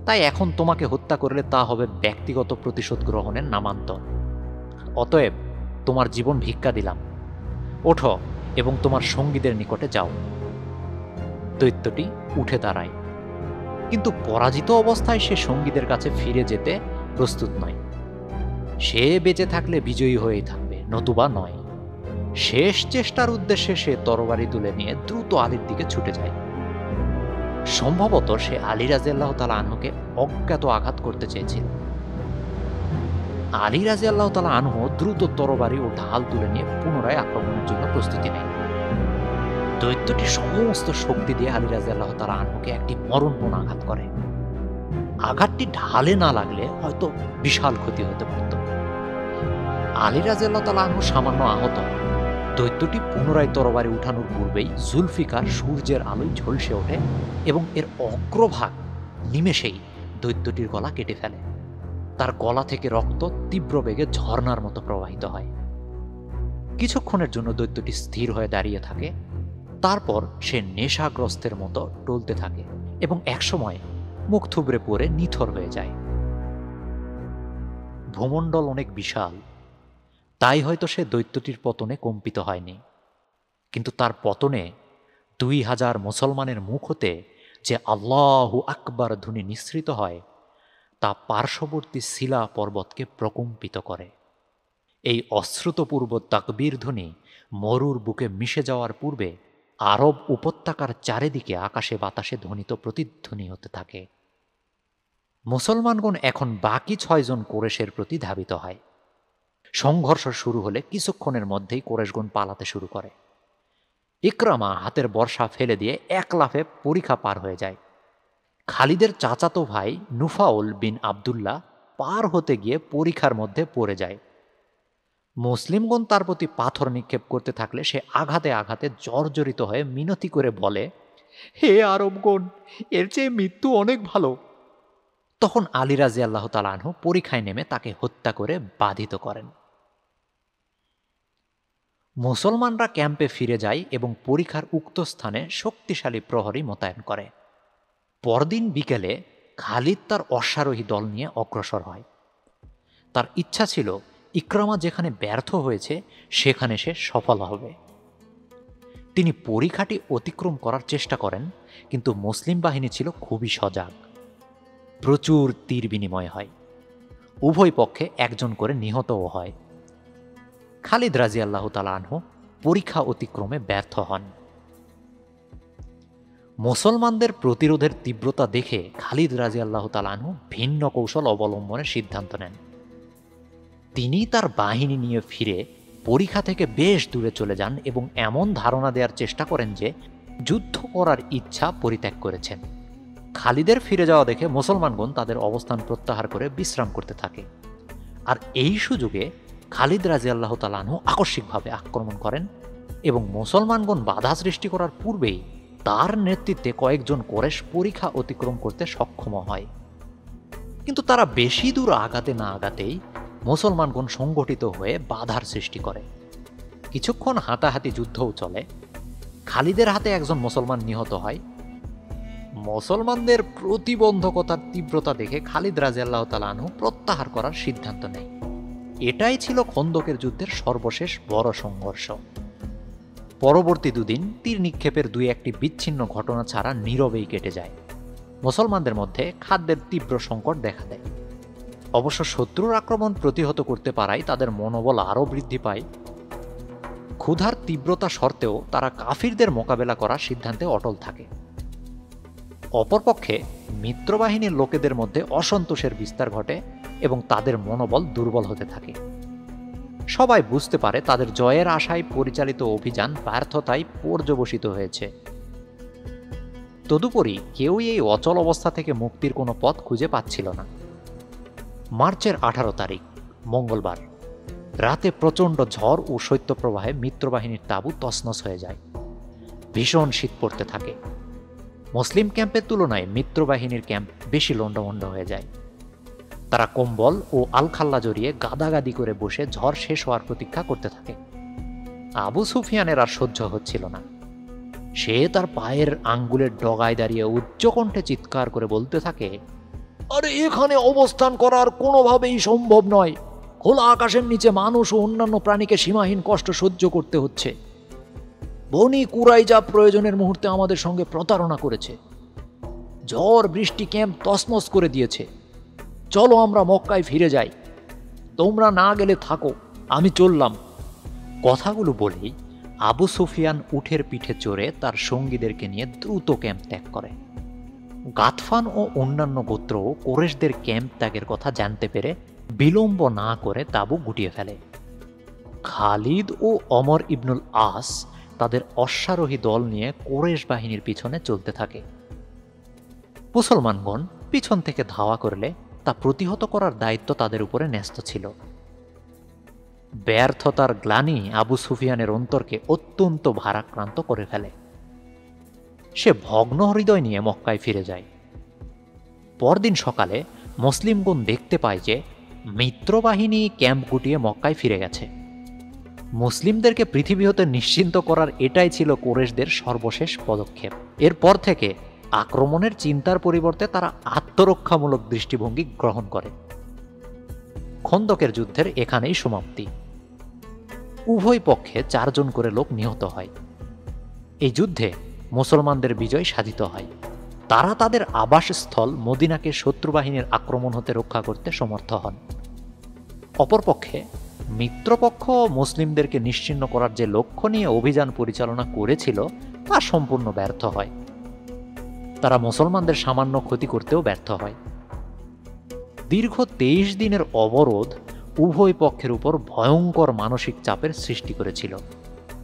তাই এখন তোমাকে হত্যা করলে তা হবে ব্যক্তিগত প্রতিশোধ গ্রহণের নামান্তর। অতএব তোমার জীবন ভিক্ষা দিলাম, ওঠো এবং তোমার সঙ্গীদের নিকটে যাও। দৈত্যটি উঠে দাঁড়ায়, কিন্তু পরাজিত অবস্থায় সে সঙ্গীদের কাছে ফিরে যেতে প্রস্তুত নয়। সে বেঁচে থাকলে বিজয়ী হয়েই থাকবে, নতুবা নয়। শেষ চেষ্টার উদ্দেশ্যে সে তরবারি তুলে নিয়ে দ্রুত আলীর দিকে ছুটে যায়। সম্ভবত সে আলী রাদিয়াল্লাহু তাআলা আনহুকে অজ্ঞাত আঘাত করতে চেয়েছিল। আলী রাদিয়াল্লাহু তাআলা আনহু দ্রুত তরবারি ও ঢাল তুলে নিয়ে পুনরায় আক্রমণের জন্য প্রস্তুতি নেয়। দৈত্যটি সমস্ত শক্তি দিয়ে আলী রাদিয়াল্লাহু তাআলা আনহুকে একটি মরণপণ আঘাত করে। আঘাতটি ঢালে না লাগলে হয়তো বিশাল ক্ষতি হতে পারত। আলী রাদিয়াল্লাহু তাআলা আনহু সামান্য আহত। দৈত্যটি পুনরায় তরবারি উঠানোর পূর্বেই জুলফিকার সূর্যের আলোয় ঝলসে ওঠে এবং এর অগ্রভাগ নিমেষেই দৈত্যটির গলা কেটে ফেলে। তার গলা থেকে রক্ত তীব্র বেগে ঝর্ণার মতো প্রবাহিত হয়। কিছুক্ষণের জন্য দৈত্যটি স্থির হয়ে দাঁড়িয়ে থাকে, তারপর সে নেশাগ্রস্তের মতো টলতে থাকে এবং একসময় মুখ থুবড়ে পড়ে নিথর হয়ে যায়। ভূমণ্ডল অনেক বিশাল, তাই হয়তো সে দৈত্যটির পতনে কম্পিত হয়নি, কিন্তু তার পতনে 2000 মুসলমানের মুখ হতে যে আল্লাহু আকবার ধ্বনি নিঃসৃত হয়, তা পার্শ্ববর্তী শিলা পর্বতকে প্রকম্পিত করে। এই অশ্রুতপূর্ব তাকবীর ধ্বনি মরুর বুকে মিশে যাওয়ার পূর্বে আরব উপত্যকার চারিদিকে আকাশে বাতাসে ধ্বনিত প্রতিধ্বনি হতে থাকে। মুসলমানগণ এখন বাকি 6 জন কোরেশের প্রতি ধাবিত হয়। সংঘর্ষ শুরু হলে কিছুক্ষণের মধ্যেই কোরেশগণ পালাতে শুরু করে। ইকরামা হাতের বর্শা ফেলে দিয়ে এক লাফে পরিখা পার হয়ে যায়। খালিদের চাচাতো ভাই নুফাউল বিন আবদুল্লাহ পার হতে গিয়ে পরিখার মধ্যে পড়ে যায়। মুসলিমগণ তার প্রতি পাথর নিক্ষেপ করতে থাকলে সে আঘাতে আঘাতে জর্জরিত হয়ে মিনতি করে বলে, হে আরবগণ, এর চেয়ে মৃত্যু অনেক ভালো। তখন আলী রাদিয়াল্লাহু তাআলা আনহু পরিখায় নেমে তাকে হত্যা করে বাধিত করেন। মুসলমানরা ক্যাম্পে ফিরে যায় এবং পরিখার উক্ত স্থানে শক্তিশালী প্রহরী মোতায়েন করে। পরদিন বিকেলে খালিদ তার অশ্বারোহী দল নিয়ে অগ্রসর হয়। তার ইচ্ছা ছিল ইকরামা যেখানে ব্যর্থ হয়েছে সেখানে সে সফল হবে। তিনি পরিখাটি অতিক্রম করার চেষ্টা করেন, কিন্তু মুসলিম বাহিনী ছিল খুবই সজাগ। প্রচুর তীর বিনিময় হয়। উভয় পক্ষে একজন করে নিহতও হয়। খালিদ রাদিয়াল্লাহু তাআলা আনহু পরিখা অতিক্রমে ব্যর্থ হন। মুসলমানদের প্রতিরোধের তীব্রতা দেখে খালিদ রাদিয়াল্লাহু তাআলা আনহু ভিন্ন কৌশল অবলম্বনের সিদ্ধান্ত নেন। তিনি তার বাহিনী নিয়ে ফিরে পরিখা থেকে বেশ দূরে চলে যান এবং এমন ধারণা দেওয়ার চেষ্টা করেন যে যুদ্ধ করার ইচ্ছা পরিত্যাগ করেছেন। খালিদের ফিরে যাওয়া দেখে মুসলমানগণ তাদের অবস্থান প্রত্যাহার করে বিশ্রাম করতে থাকে। আর এই সুযোগে খালিদ রাদিয়াল্লাহু তাআলা আনহু আকস্মিকভাবে আক্রমণ করেন এবং মুসলমানগণ বাধা সৃষ্টি করার পূর্বেই তার নেতৃত্বে কয়েকজন কুরাইশ পরিখা অতিক্রম করতে সক্ষম হয়। কিন্তু তারা বেশি দূর আগাতে না আগাতেই মুসলমানগণ সংগঠিত হয়ে বাধার সৃষ্টি করে। কিছুক্ষণ হাতাহাতি যুদ্ধও চলে। খালিদের হাতে একজন মুসলমান নিহত হয়। মুসলমানদের প্রতিবন্ধকতার তীব্রতা দেখে খালিদ রাদিয়াল্লাহু তাআলা আনহু প্রত্যাহার করার সিদ্ধান্ত নেয়। এটাই ছিল খন্দকের যুদ্ধের সর্বশেষ বড় সংঘর্ষ। পরবর্তী দুদিন তীর নিক্ষেপের দুই একটি বিচ্ছিন্ন ঘটনা ছাড়া নীরবেই কেটে যায়। মুসলমানদের মধ্যে খাদ্যের তীব্র সংকট দেখা দেয়। অবশ্য শত্রুর আক্রমণ প্রতিহত করতে পারায় তাদের মনোবল আরও বৃদ্ধি পায়। ক্ষুধার তীব্রতা সত্ত্বেও তারা কাফিরদের মোকাবেলা করার সিদ্ধান্তে অটল থাকে। অপরপক্ষে মিত্রবাহিনীর লোকেদের মধ্যে অসন্তোষের বিস্তার ঘটে এবং তাদের মনোবল দুর্বল হতে থাকে। সবাই বুঝতে পারে তাদের জয়ের আশায় পরিচালিত অভিযান ব্যর্থতায় পর্যবসিত হয়েছে। তদুপরি কেউই এই অচল অবস্থা থেকে মুক্তির কোনো পথ খুঁজে পাচ্ছিল না। মার্চের 18 তারিখ মঙ্গলবার রাতে প্রচণ্ড ঝড় ও শৈত্যপ্রবাহে মিত্রবাহিনীর তাঁবু তছনছ হয়ে যায়। ভীষণ শীত পড়তে থাকে। মুসলিম ক্যাম্পের তুলনায় মিত্রবাহিনীর ক্যাম্প বেশি লণ্ডভণ্ড হয়ে যায়। তারা কম্বল ও আলখাল্লা জড়িয়ে গাদাগাদি করে বসে ঝড় শেষ হওয়ার প্রতীক্ষা করতে থাকে। আবু সুফিয়ানের আর সহ্য হচ্ছিল না। সে তার পায়ের আঙ্গুলের ডগায় দাঁড়িয়ে উচ্চকণ্ঠে চিৎকার করে বলতে থাকে, আরে এখানে অবস্থান করার কোনোভাবেই সম্ভব নয়। খোলা আকাশের নিচে মানুষ ও অন্যান্য প্রাণীকে সীমাহীন কষ্ট সহ্য করতে হচ্ছে। বনি কুরাইজা প্রয়োজনের মুহূর্তে আমাদের সঙ্গে প্রতারণা করেছে। ঝড় বৃষ্টি ক্যাম্প তছনছ করে দিয়েছে। চলো আমরা মক্কায় ফিরে যাই। তোমরা না গেলে থাকো, আমি চললাম। কথাগুলো বলেই আবু সুফিয়ান উটের পিঠে চড়ে তার সঙ্গীদেরকে নিয়ে দ্রুত ক্যাম্প ত্যাগ করে। গাতফান ও অন্যান্য গোত্রও কুরাইশদের ক্যাম্প ত্যাগের কথা জানতে পেরে বিলম্ব না করে তাঁবু গুটিয়ে ফেলে। খালিদ ও ওমর ইবনুল আস তাদের অশ্বারোহী দল নিয়ে কুরাইশ বাহিনীর পিছনে চলতে থাকে। মুসলমানগণ পিছন থেকে ধাওয়া করলে তা প্রতিহত করার দায়িত্ব তাদের উপরে ন্যস্ত ছিল। ব্যর্থতার গ্লানি আবু সুফিয়ানের অন্তরকে অত্যন্ত ভারাক্রান্ত করে ফেলে। সে ভগ্ন হৃদয় নিয়ে মক্কায় ফিরে যায়। পরদিন সকালে মুসলিমগণ দেখতে পায় যে মিত্রবাহিনী ক্যাম্প গুটিয়ে মক্কায় ফিরে গেছে। মুসলিমদেরকে পৃথিবী হতে নিশ্চিন্ত করার এটাই ছিল কুরাইশদের সর্বশেষ পদক্ষেপ। এরপর থেকে আক্রমণের চিন্তার পরিবর্তে তারা আত্মরক্ষামূলক দৃষ্টিভঙ্গি গ্রহণ করে। খন্দকের যুদ্ধের এখানেই সমাপ্তি। উভয় পক্ষে 4 জন করে লোক নিহত হয়। এই যুদ্ধে মুসলমানদের বিজয় সাধিত হয়। তারা তাদের আবাসস্থল মদিনাকে শত্রুবাহিনীর আক্রমণ হতে রক্ষা করতে সমর্থ হন। অপরপক্ষে মিত্রপক্ষ মুসলিমদেরকে নিশ্চিহ্ন করার যে লক্ষ্য নিয়ে অভিযান পরিচালনা করেছিল তা সম্পূর্ণ ব্যর্থ হয়। তারা মুসলমানদের সামান্য ক্ষতি করতেও ব্যর্থ হয়। দীর্ঘ 23 দিনের অবরোধ উভয় পক্ষের উপর ভয়ঙ্কর মানসিক চাপের সৃষ্টি করেছিল।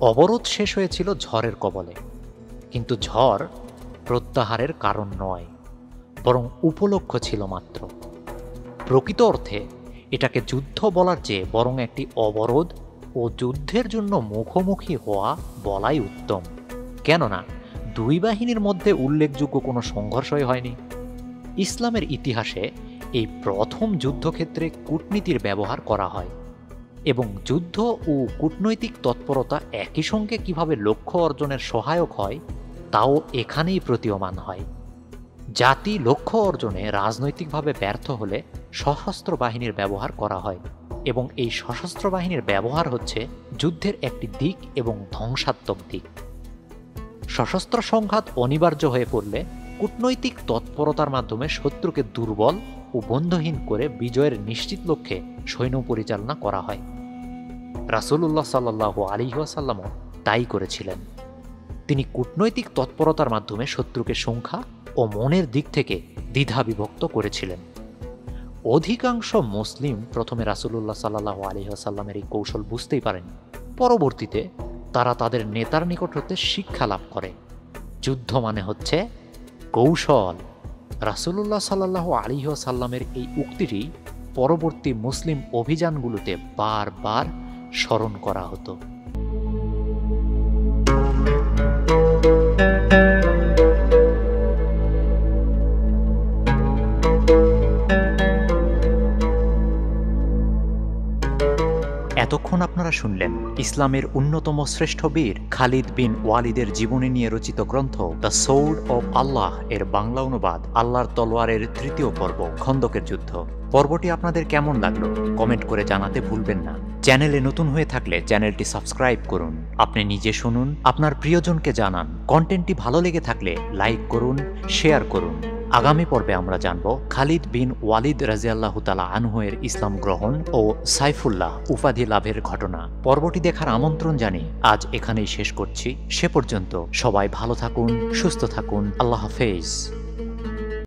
অবরোধ শেষ হয়েছিল ঝড়ের কবলে, কিন্তু ঝড় প্রত্যাহারের কারণ নয়, বরং উপলক্ষ ছিল মাত্র। প্রকৃত অর্থে এটাকে যুদ্ধ বলার চেয়ে বরং একটি অবরোধ ও যুদ্ধের জন্য মুখোমুখি হওয়া বলাই উত্তম। কেননা দুই বাহিনীর মধ্যে উল্লেখযোগ্য কোনো সংঘর্ষই হয়নি। ইসলামের ইতিহাসে এই প্রথম যুদ্ধক্ষেত্রে কূটনীতির ব্যবহার করা হয় এবং যুদ্ধ ও কূটনৈতিক তৎপরতা একই সঙ্গে কিভাবে লক্ষ্য অর্জনের সহায়ক হয় তাও এখানেই প্রতীয়মান হয়। জাতি লক্ষ্য অর্জনে রাজনৈতিকভাবে ব্যর্থ হলে সশস্ত্র বাহিনীর ব্যবহার করা হয় এবং এই সশস্ত্র বাহিনীর ব্যবহার হচ্ছে যুদ্ধের একটি দিক এবং ধ্বংসাত্মক দিক। সশস্ত্র সংঘাত অনিবার্য হয়ে পড়লে কূটনৈতিক তৎপরতার মাধ্যমে শত্রুকে দুর্বল ও বন্ধহীন করে বিজয়ের নিশ্চিত লক্ষ্যে সৈন্য পরিচালনা করা হয়। রাসূলুল্লাহ সাল্লাল্লাহু আলাইহি ওয়াসাল্লামও তাই করেছিলেন। তিনি কূটনৈতিক তৎপরতার মাধ্যমে শত্রুকে সংখ্যা ও মনের দিক থেকে দ্বিধা বিভক্ত করেছিলেন। অধিকাংশ মুসলিম প্রথমে রাসূলুল্লাহ সাল্লাল্লাহু আলাইহি ওয়াসাল্লামের এই কৌশল বুঝতেই পারেনি। পরবর্তীতে তারা তাদের নেতার নিকট হতে শিক্ষা লাভ করে যুদ্ধ মানে হচ্ছে কৌশল। রাসূলুল্লাহ সাল্লাল্লাহু আলাইহি ওয়াসাল্লামের এই উক্তিটি পরবর্তী মুসলিম অভিযানগুলোতে বারবার স্মরণ করা হতো। এতক্ষণ আপনারা শুনলেন ইসলামের অন্যতম শ্রেষ্ঠ বীর খালিদ বিন ওয়ালিদের জীবনী নিয়ে রচিত গ্রন্থ দ্য সোর্ড অব আল্লাহ এর বাংলা অনুবাদ আল্লাহর তলোয়ারের তৃতীয় পর্ব খন্দকের যুদ্ধ। পর্বটি আপনাদের কেমন লাগলো কমেন্ট করে জানাতে ভুলবেন না। চ্যানেলে নতুন হয়ে থাকলে চ্যানেলটি সাবস্ক্রাইব করুন, আপনি নিজে শুনুন, আপনার প্রিয়জনকে জানান। কন্টেন্টটি ভালো লেগে থাকলে লাইক করুন, শেয়ার করুন। আগামী পর্বে আমরা জানব খালিদ বিন ওয়ালিদ রাদিয়াল্লাহু তাআলা আনহু এর ইসলাম গ্রহণ ও সাইফুল্লাহ উপাধি লাভের ঘটনা। পর্বটি দেখার আমন্ত্রণ জানিয়ে আজ এখানেই শেষ করছি। সে পর্যন্ত সবাই ভালো থাকুন, সুস্থ থাকুন। আল্লাহ হাফেজ।